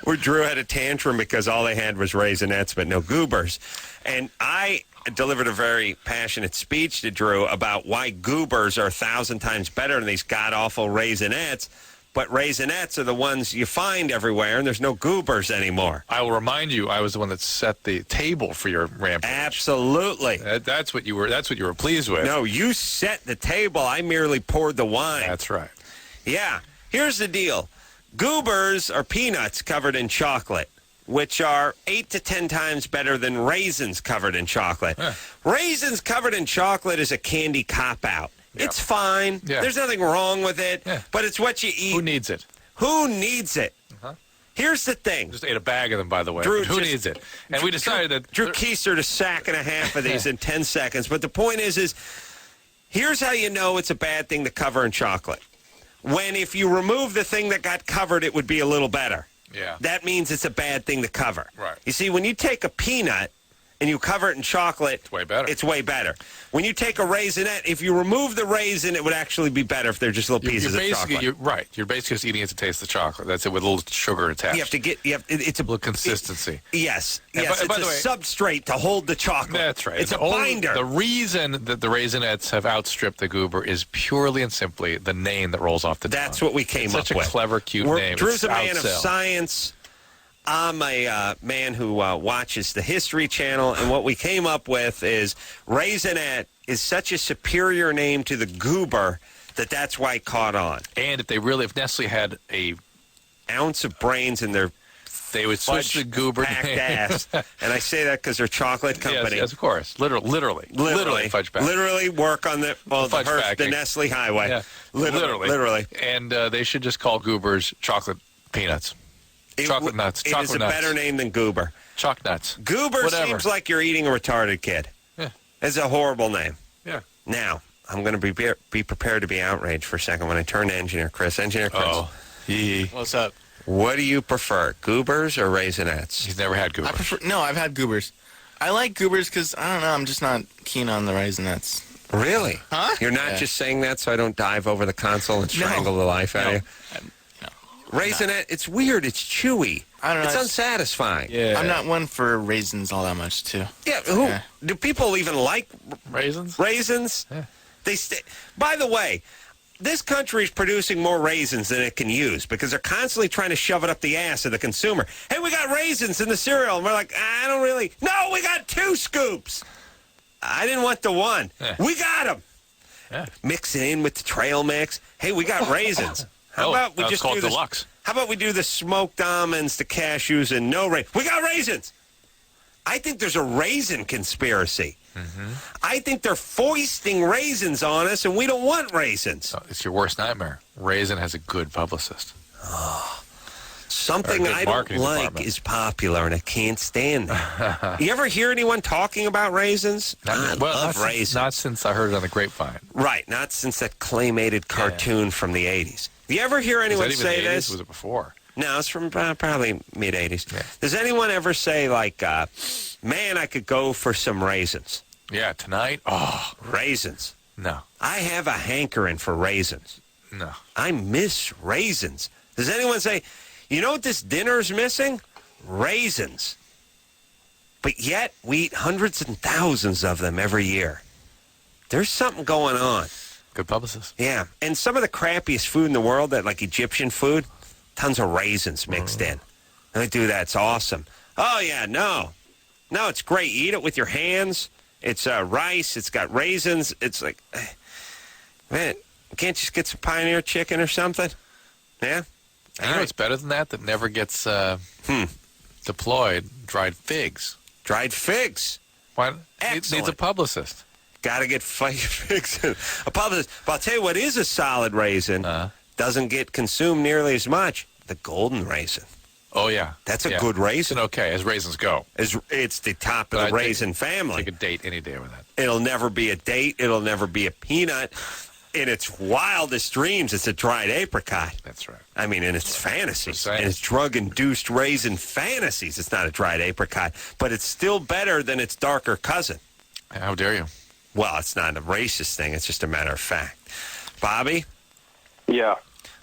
Where Drew had a tantrum because all they had was Raisinets, but no Goobers. And I delivered a very passionate speech to Drew about why Goobers are 1,000 times better than these god-awful Raisinets. But Raisinets are the ones you find everywhere, and there's no Goobers anymore. I will remind you, I was the one that set the table for your rampage. Absolutely. That's what you were pleased with. No, you set the table. I merely poured the wine. That's right. Yeah. Here's the deal. Goobers are peanuts covered in chocolate, which are 8 to 10 times better than raisins covered in chocolate. Raisins covered in chocolate is a candy cop-out. Yep. It's fine. Yeah. There's nothing wrong with it, but it's what you eat. Who needs it? Who needs it? Here's the thing. Just ate a bag of them, by the way. Drew, who needs it? And we decided that... Drew keistered a sack and a half of these in 10 seconds. But the point is here's how you know it's a bad thing to cover in chocolate. When if you remove the thing that got covered, it would be a little better. Yeah. That means it's a bad thing to cover. Right. You see, when you take a peanut and you cover it in chocolate, it's way better. It's way better. When you take a raisinette, if you remove the raisin, it would actually be better if they're just little pieces of chocolate. You're right. You're basically just eating it to taste the chocolate. That's it, with a little sugar attached. It's a little consistency. Yes. By it's the way, a substrate to hold the chocolate. That's right. It's a binder. The reason that the Raisinets have outstripped the Goober is purely and simply the name that rolls off the tongue. That's what we came up with. Such a clever, cute name. Drew's a man of science. I'm a man who watches the History Channel, and what we came up with is Raisinette is such a superior name to the Goober that's why it caught on. And if Nestle had a ounce of brains in their they would switch the Goober ass. And I say that because they're a chocolate company. Yes, of course. Literally fudge pack. Literally work on the Nestle Highway. Yeah. Literally. And they should just call Goobers chocolate peanuts. Chocolate nuts. It is a better name than Goober. Choc nuts. Goober seems like you're eating a retarded kid. It's a horrible name. Yeah. Now, I'm going to be prepared to be outraged for a second when I turn to Engineer Chris. Engineer Chris. Oh. What's up? What do you prefer, goobers or Raisinets? He's never had goobers. No, I've had goobers. I like goobers because, I don't know, I'm just not keen on the Raisinets. Really? Huh? You're not just saying that so I don't dive over the console and strangle the life out of you? No. Raisinette, it's weird. It's chewy. I don't know. It's unsatisfying. Yeah. I'm not one for raisins all that much, too. Yeah, do people even like raisins? Raisins? Yeah. By the way, this country is producing more raisins than it can use because they're constantly trying to shove it up the ass of the consumer. Hey, we got raisins in the cereal. And we're like, I don't really. No, we got 2 scoops. I didn't want the one. Yeah. We got them. Yeah. Mix it in with the trail mix. Hey, we got raisins. How about we just do this? Deluxe. How about we do the smoked almonds, the cashews, and no raisins? We got raisins. I think there's a raisin conspiracy. Mm-hmm. I think they're foisting raisins on us, and we don't want raisins. Oh, it's your worst nightmare. Raisin has a good publicist. Something I don't like is popular, and I can't stand it. You ever hear anyone talking about raisins? I love raisins. Not since I heard it on the grapevine. Right, not since that claymated cartoon from the 80s. Do you ever hear anyone say the 80s? this? Was it before? No, it's from probably mid-'80s. Yeah. Does anyone ever say, like, man, I could go for some raisins? Yeah, tonight? Oh. Raisins. No. I have a hankering for raisins. No. I miss raisins. Does anyone say, you know what this dinner's missing? Raisins. But yet, we eat hundreds and thousands of them every year. There's something going on. Good publicist. Yeah. And some of the crappiest food in the world, that like Egyptian food, tons of raisins mixed in. And they do that. It's awesome. Oh, yeah, no. No, it's great. You eat it with your hands. It's rice. It's got raisins. It's like, man, can't you just get some Pioneer chicken or something? Yeah? And you know what's better than that never gets deployed? Dried figs. Dried figs. Why? Excellent. Needs a publicist. Got to get figs. A publicist. But I'll tell you what is a solid raisin. Doesn't get consumed nearly as much. The golden raisin. Oh, yeah. That's a good raisin. It's okay, as raisins go. It's the top of the raisin family. Take a date any day with that. It'll never be a date. It'll never be a peanut. In its wildest dreams, it's a dried apricot. That's right. I mean, in its fantasies. In its drug-induced raisin fantasies, it's not a dried apricot. But it's still better than its darker cousin. How dare you? Well, it's not a racist thing. It's just a matter of fact. Bobby? Yeah.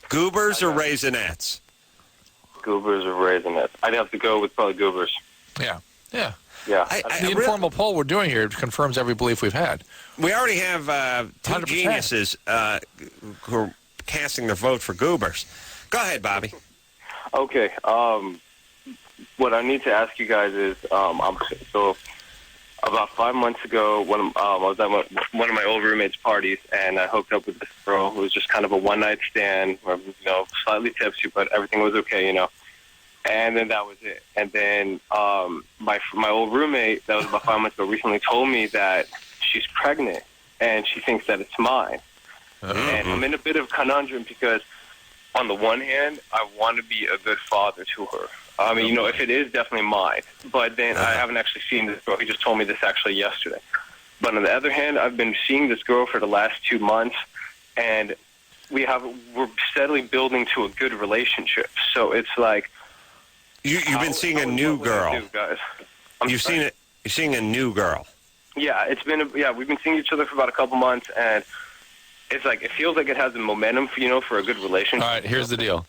Goobers or Raisinets? Goobers or Raisinets? I'd have to go with probably Goobers. Yeah. Yeah. Yeah. The informal poll we're doing here confirms every belief we've had. We already have 2 100%. geniuses who are casting their vote for Goobers. Go ahead, Bobby. Okay. What I need to ask you guys is, so about 5 months ago, I was at one of my old roommates' parties, and I hooked up with this girl who was just kind of a one-night stand, slightly tipsy, but everything was okay, And then that was it. And then my old roommate, that was about 5 months ago, recently told me that she's pregnant, and she thinks that it's mine. And I'm in a bit of conundrum because, on the one hand, I want to be a good father to her. I mean, if it is, definitely mine. But then I haven't actually seen this girl. He just told me this actually yesterday. But on the other hand, I've been seeing this girl for the last 2 months, and we're steadily building to a good relationship. So it's like, you've been seeing a new girl. You're seeing a new girl. Yeah, we've been seeing each other for about a couple months, and it's like it feels like it has the momentum, for a good relationship. All right, here's the deal.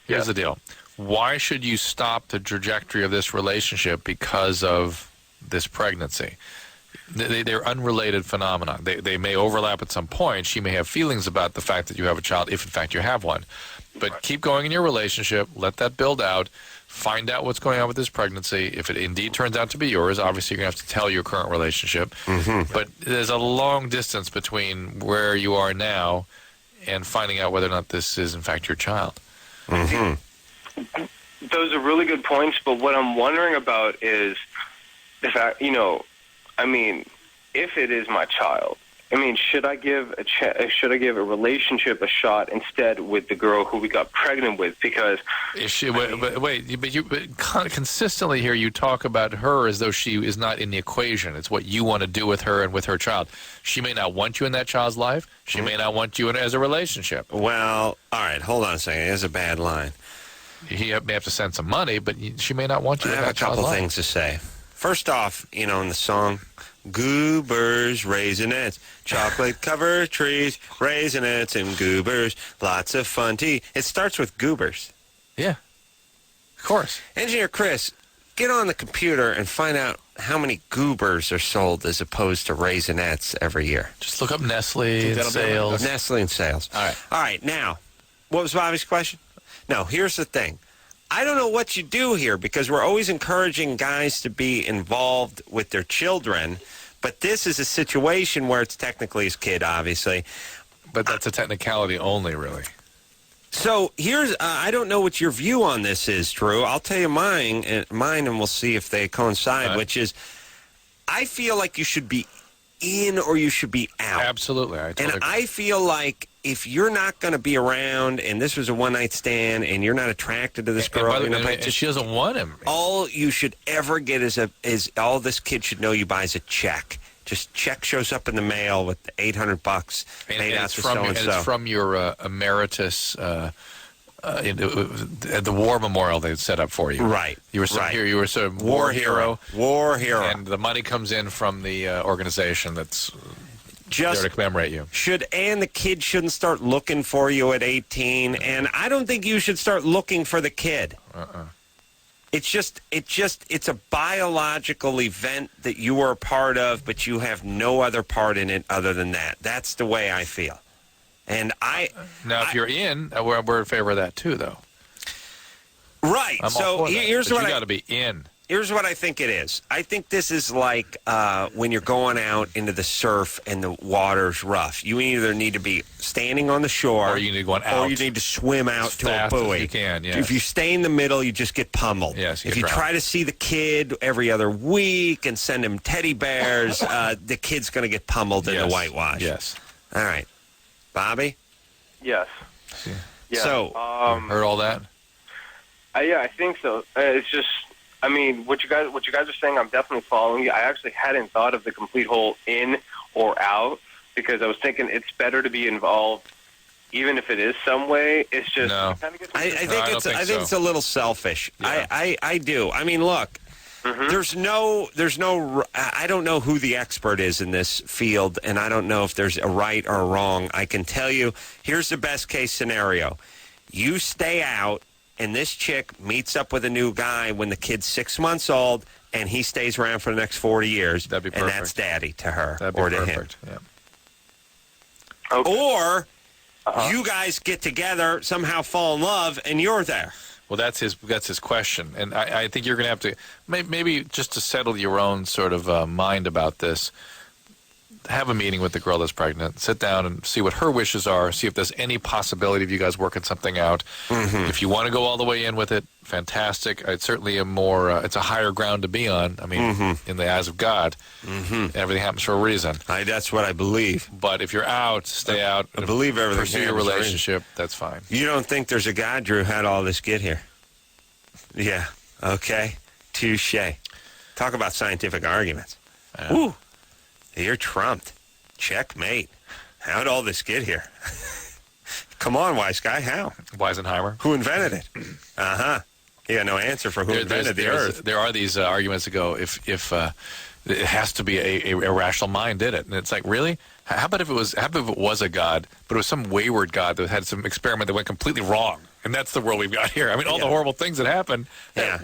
Here's the deal. Why should you stop the trajectory of this relationship because of this pregnancy? They're unrelated phenomena. They may overlap at some point. She may have feelings about the fact that you have a child, if in fact you have one. But keep going in your relationship. Let that build out. Find out what's going on with this pregnancy. If it indeed turns out to be yours, obviously you're going to have to tell your current relationship. Mm-hmm. But there's a long distance between where you are now and finding out whether or not this is in fact your child. Mm-hmm. Those are really good points, but what I'm wondering about is the fact, if it is my child, I mean, should I give a relationship a shot instead with the girl who we got pregnant with? Because but consistently here you talk about her as though she is not in the equation. It's what you want to do with her and with her child. She may not want you in that child's life. She may not want you in as a relationship. Well, all right, hold on a second. Here's a bad line. You may have to send some money, but she may not want you in that child's life. I have a couple things to say. First off, in the song, goobers, raisinets, chocolate-covered trees, raisinets and goobers, lots of fun tea. It starts with goobers. Yeah, of course. Engineer Chris, get on the computer and find out how many goobers are sold as opposed to raisinets every year. Just look up Nestle and sales. Nestle and sales. All right, now, what was Bobby's question? No, here's the thing. I don't know what you do here because we're always encouraging guys to be involved with their children, but this is a situation where it's technically his kid, obviously. But that's a technicality only, really. So here's, I don't know what your view on this is, Drew. I'll tell you mine, and we'll see if they coincide, which is I feel like you should be in or you should be out. Absolutely. I feel like if you're not going to be around and this was a one-night stand and you're not attracted to this girl, and she doesn't want him. All you should ever get is all this kid should know you buy is a check. Just check shows up in the mail with $800 paid out to so-and-so. And it's from your emeritus the war memorial they set up for you. Right. You were you were sort of war hero. War hero. And the money comes in from the organization that's there to commemorate you. And the kid shouldn't start looking for you at 18. And I don't think you should start looking for the kid. It's a biological event that you are a part of, but you have no other part in it other than that. That's the way I feel. And if you're in, we're in favor of that too, though. Right. So here's what you got to be in. Here's what I think it is. I think this is like when you're going out into the surf and the water's rough. You either need to be standing on the shore, or you need to go out, or you need to swim out to a buoy. You can. Yes. If you stay in the middle, you just get pummeled. Yes. If you try to see the kid every other week and send him teddy bears, the kid's going to get pummeled in the whitewash. Yes. All right. Bobby? Yes. Yeah. So, heard all that? Yeah, I think so. It's just, I mean, what you guys are saying, I'm definitely following you. I actually hadn't thought of the complete whole in or out because I was thinking it's better to be involved, even if it is some way. It's just I think it's a little selfish. Yeah. I do. I mean, look. Mm-hmm. There's no, I don't know who the expert is in this field, and I don't know if there's a right or a wrong. I can tell you, here's the best case scenario. You stay out, and this chick meets up with a new guy when the kid's 6 months old, and he stays around for the next 40 years. That'd be perfect. And that's daddy to her or to him. Yeah. Okay. Or you guys get together, somehow fall in love, and you're there. Well, that's his question, and I think you're going to have to maybe just to settle your own sort of mind about this. Have a meeting with the girl that's pregnant. Sit down and see what her wishes are. See if there's any possibility of you guys working something out. Mm-hmm. If you want to go all the way in with it, fantastic. It's certainly it's a higher ground to be on. I mean, in the eyes of God, everything happens for a reason. That's what I believe. But if you're out, stay out. I believe everything. Pursue your relationship. That's fine. You don't think there's a God, Drew? How'd all this get here? Yeah. Okay. Touche. Talk about scientific arguments. Woo. You're trumped. Checkmate. How'd all this get here? Come on, wise guy. How? Weisenheimer. Who invented it? He got no answer for who invented the Earth. There are these arguments that go, if it has to be a rational mind did it. And it's like, really? How about if it was a God, but it was some wayward God that had some experiment that went completely wrong? And that's the world we've got here. I mean, all the horrible things that happen. Yeah.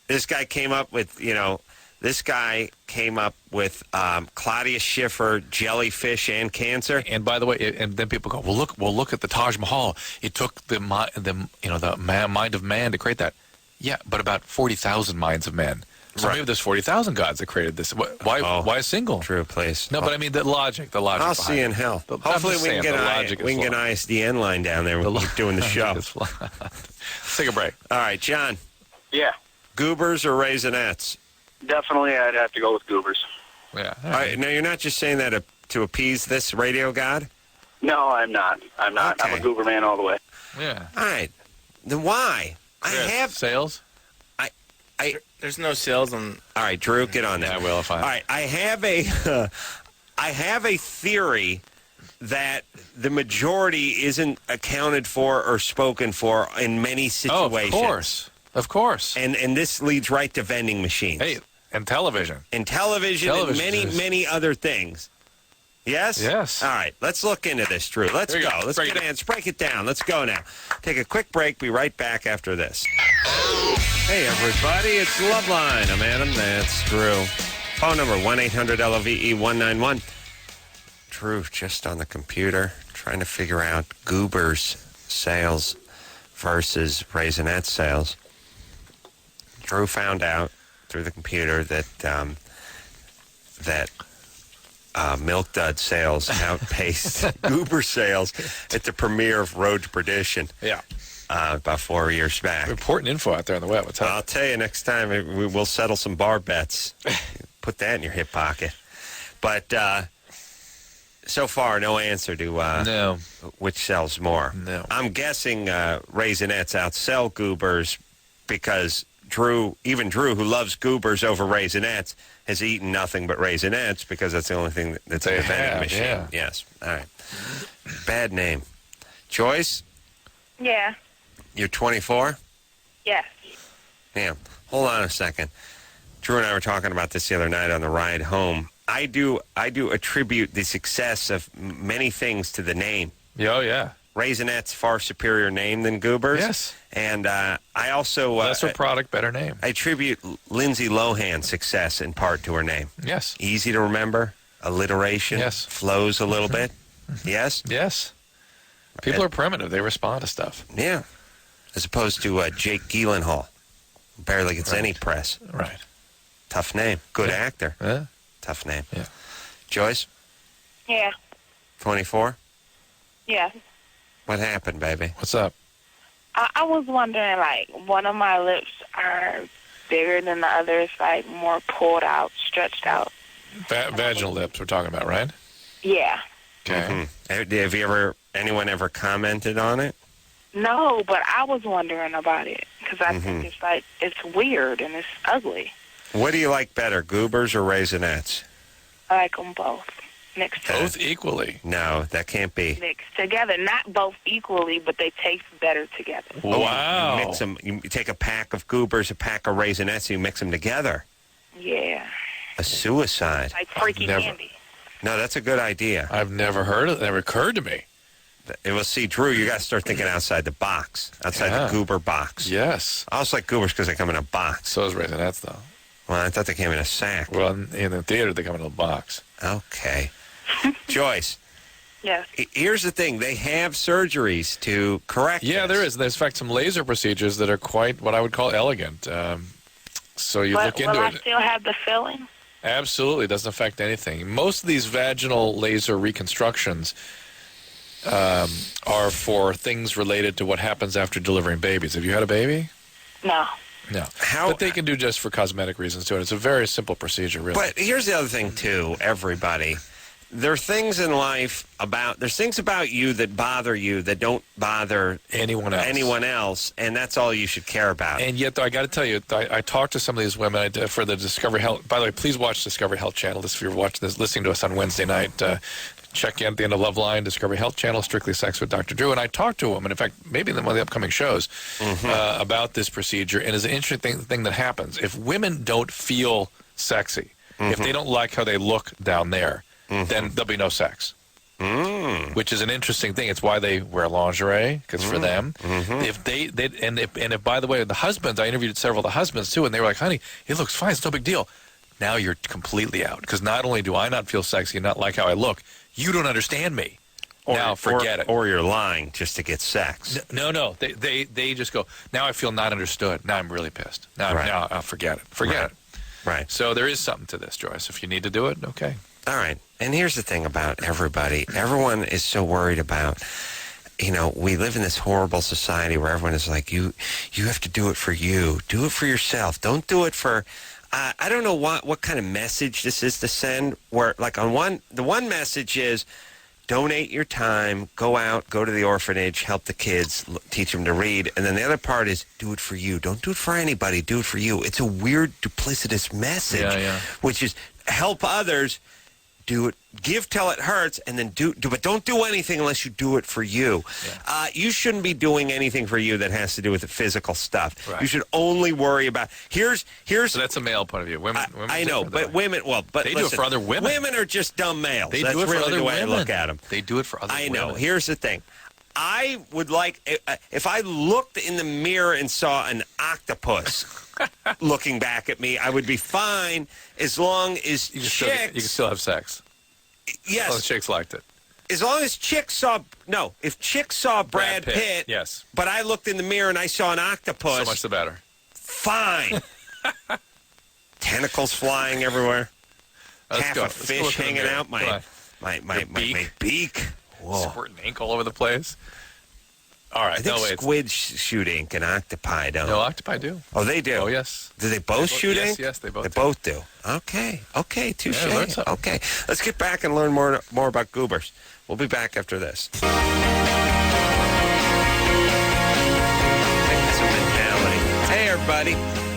This guy came up with, Claudia Schiffer, jellyfish, and cancer. And by the way, and then people go, well, look at the Taj Mahal. It took the mind of man to create that. Yeah, but about 40,000 minds of men. So maybe there's 40,000 gods that created this. Why a single? True place. No, but I mean the logic. I'll see you in hell. Hopefully we can get an ISDN line down there when we keep doing the show. Let's take a break. All right, John. Yeah. Goobers or Raisinets? Definitely, I'd have to go with goobers. Yeah. All right. Now, you're not just saying that to appease this radio god? No, I'm not. I'm not. Okay. I'm a goober man all the way. Yeah. All right. Then why? I have sales. There's no sales on. All right, Drew, get on that. I will if I. All right, I have a theory that the majority isn't accounted for or spoken for in many situations. Oh, of course. And this leads right to vending machines. Hey, and television. And television and many other things. Yes? Yes. All right, let's look into this, Drew. Let's go. Let's break it down. Let's go now. Take a quick break. Be right back after this. Hey, everybody. It's Loveline. I'm Adam. That's Drew. Phone number 1-800-LOVE-191. Drew, just on the computer, trying to figure out Goober's sales versus Raisinette sales. Drew found out through the computer that Milk Dud sales outpaced Goober sales at the premiere of Road to Perdition. Yeah. About 4 years back. Important info out there on the web. What's up? I'll tell you next time we'll settle some bar bets. Put that in your hip pocket. But so far, no answer to no. Which sells more. No. I'm guessing Raisinets outsell Goobers because Drew, who loves Goobers over Raisinets, has eaten nothing but Raisinets because that's the only thing that's in the vending machine. Yeah. Yes. All right. Bad name. Joyce, Yeah. you're 24? Yes. Yeah. Hold on a second. Drew and I were talking about this the other night on the ride home. I do attribute the success of many things to the name. Oh, yeah. Raisinette's far superior name than Goobers. Yes. And I also... lesser product, better name. I attribute Lindsay Lohan's success in part to her name. Yes. Easy to remember, alliteration, yes. Flows a little bit. Yes? Yes. People are primitive. They respond to stuff. Yeah. As opposed to Jake Gyllenhaal. Barely gets any press. Right. Tough name. Good actor. Yeah. Tough name. Yeah. Joyce? Yeah. 24? Yeah. What happened, baby? What's up? I was wondering, like, one of my lips are bigger than the others, like more pulled out, stretched out. Vaginal lips we're talking about, right? Yeah. Okay. Mm-hmm. Have anyone ever commented on it? No, but I was wondering about it because I think it's like, it's weird and it's ugly. What do you like better, Goobers or Raisinets? I like them both mixed together. Both equally? No, that can't be. Mixed together. Not both equally, but they taste better together. Wow. You mix them. You take a pack of Goobers, a pack of Raisinets, you mix them together. Yeah. A suicide. Like freaky candy. No, that's a good idea. I've never heard of it. It never occurred to me. It will see, Drew, you got to start thinking outside the box, outside the Goober box. Yes. I also like Goobers because they come in a box. So is Raisinets, though. Well, I thought they came in a sack. Well, in the theater, they come in a box. Okay. Joyce. Yes. Here's the thing. They have surgeries to correct Yeah, this. there is. There's, in fact, some laser procedures that are quite what I would call elegant. So you look into will I it. still have the feeling? Absolutely. It doesn't affect anything. Most of these vaginal laser reconstructions are for things related to what happens after delivering babies. Have you had a baby? No. No. But they can do just for cosmetic reasons, too. And it's a very simple procedure, really. But here's the other thing, too, everybody. There are things in life there's things about you that bother you that don't bother anyone else, and that's all you should care about. And yet, though, I got to tell you, I talked to some of these women for the Discovery Health. By the way, please watch Discovery Health Channel. If you're watching this, listening to us on Wednesday night, check in at the end of Loveline, Discovery Health Channel, Strictly Sex with Dr. Drew. And I talked to a woman, in fact, maybe in one of the upcoming shows, about this procedure. And it's an interesting thing that happens. If women don't feel sexy, if they don't like how they look down there, then there'll be no sex. Which is an interesting thing. It's why they wear lingerie, because for them, if if by the way, the husbands, I interviewed several of the husbands too, and they were like, "Honey, it looks fine. It's no big deal." Now you're completely out, because not only do I not feel sexy and not like how I look, you don't understand me. Now forget it. Or you're lying just to get sex. No. They just go, now I feel not understood. Now I'm really pissed. Now I'll forget it. Forget it. Right. So there is something to this, Joyce. If you need to do it, okay. All right. And here's the thing about everybody. Everyone is so worried about, we live in this horrible society where everyone is like, you have to do it for you. Do it for yourself. Don't do it for I don't know what kind of message this is to send. Where like the one message is, donate your time, go out, go to the orphanage, help the kids, teach them to read. And then the other part is, do it for you. Don't do it for anybody. Do it for you. It's a weird, duplicitous message, which is help others. Do it, give till it hurts, and then do, but don't do anything unless you do it for you. Yeah. You shouldn't be doing anything for you that has to do with the physical stuff. Right. You should only worry about. Here's. So that's a male point of view. Women I know, but women. Well, but they listen, do it for other women. Women are just dumb males. They That's do it for really other the way women. I look at them. They do it for other women. I know. Here's the thing. I would like if I looked in the mirror and saw an octopus looking back at me, I would be fine as long as you can still have sex. Yes. The chicks liked it. As long as chicks saw if chicks saw Brad Pitt, yes. But I looked in the mirror and I saw an octopus. So much the better. Fine. Tentacles flying everywhere. Half a fish hanging out my beak. Whoa. Squirting ink all over the place. All right. I think squid shoot ink and octopi don't. No, octopi do. Oh, they do? Oh, yes. Do they both shoot ink? Yes, they both do. They both do. Okay, touche. Yeah, okay, let's get back and learn more about goobers. We'll be back after this. Hey, everybody.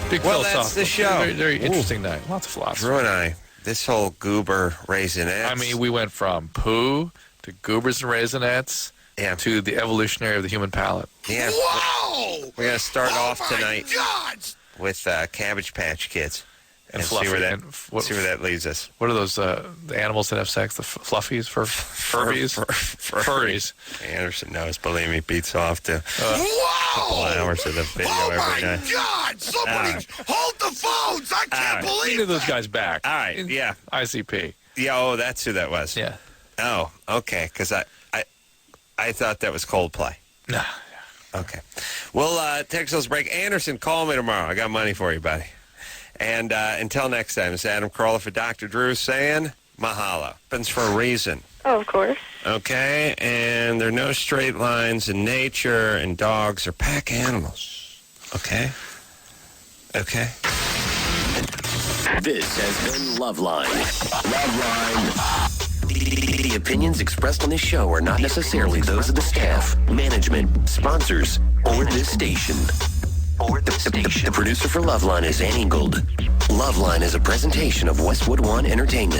That's the show. Very, very interesting night. Lots of philosophy. Drew and I, this whole goober raisinets. I mean, we went from poo to goobers and raisinets to the evolutionary of the human palate. Yeah. Whoa! We're going to start off tonight with Cabbage Patch Kids. And see where that leads us. What are those the animals that have sex? The fluffies? Furbies? Furries. Anderson knows. Believe me, beats off to a couple hours of the video every night. Oh, my God! Somebody hold the phones! I can't believe we need those guys back. All right, yeah. ICP. Yeah, that's who that was. Yeah. Oh, okay, because I thought that was Coldplay. No. Okay. Well, Texas break. Anderson, call me tomorrow. I got money for you, buddy. And until next time, it's Adam Carolla for Dr. Drew saying mahalo. Happens for a reason. Oh, of course. Okay, and there are no straight lines in nature, and dogs are pack animals. Okay? Okay? This has been Loveline. Loveline. The opinions expressed on this show are not necessarily those of the staff, management, sponsors, or this station. The producer for Loveline is Ann Ingold. Loveline is a presentation of Westwood One Entertainment.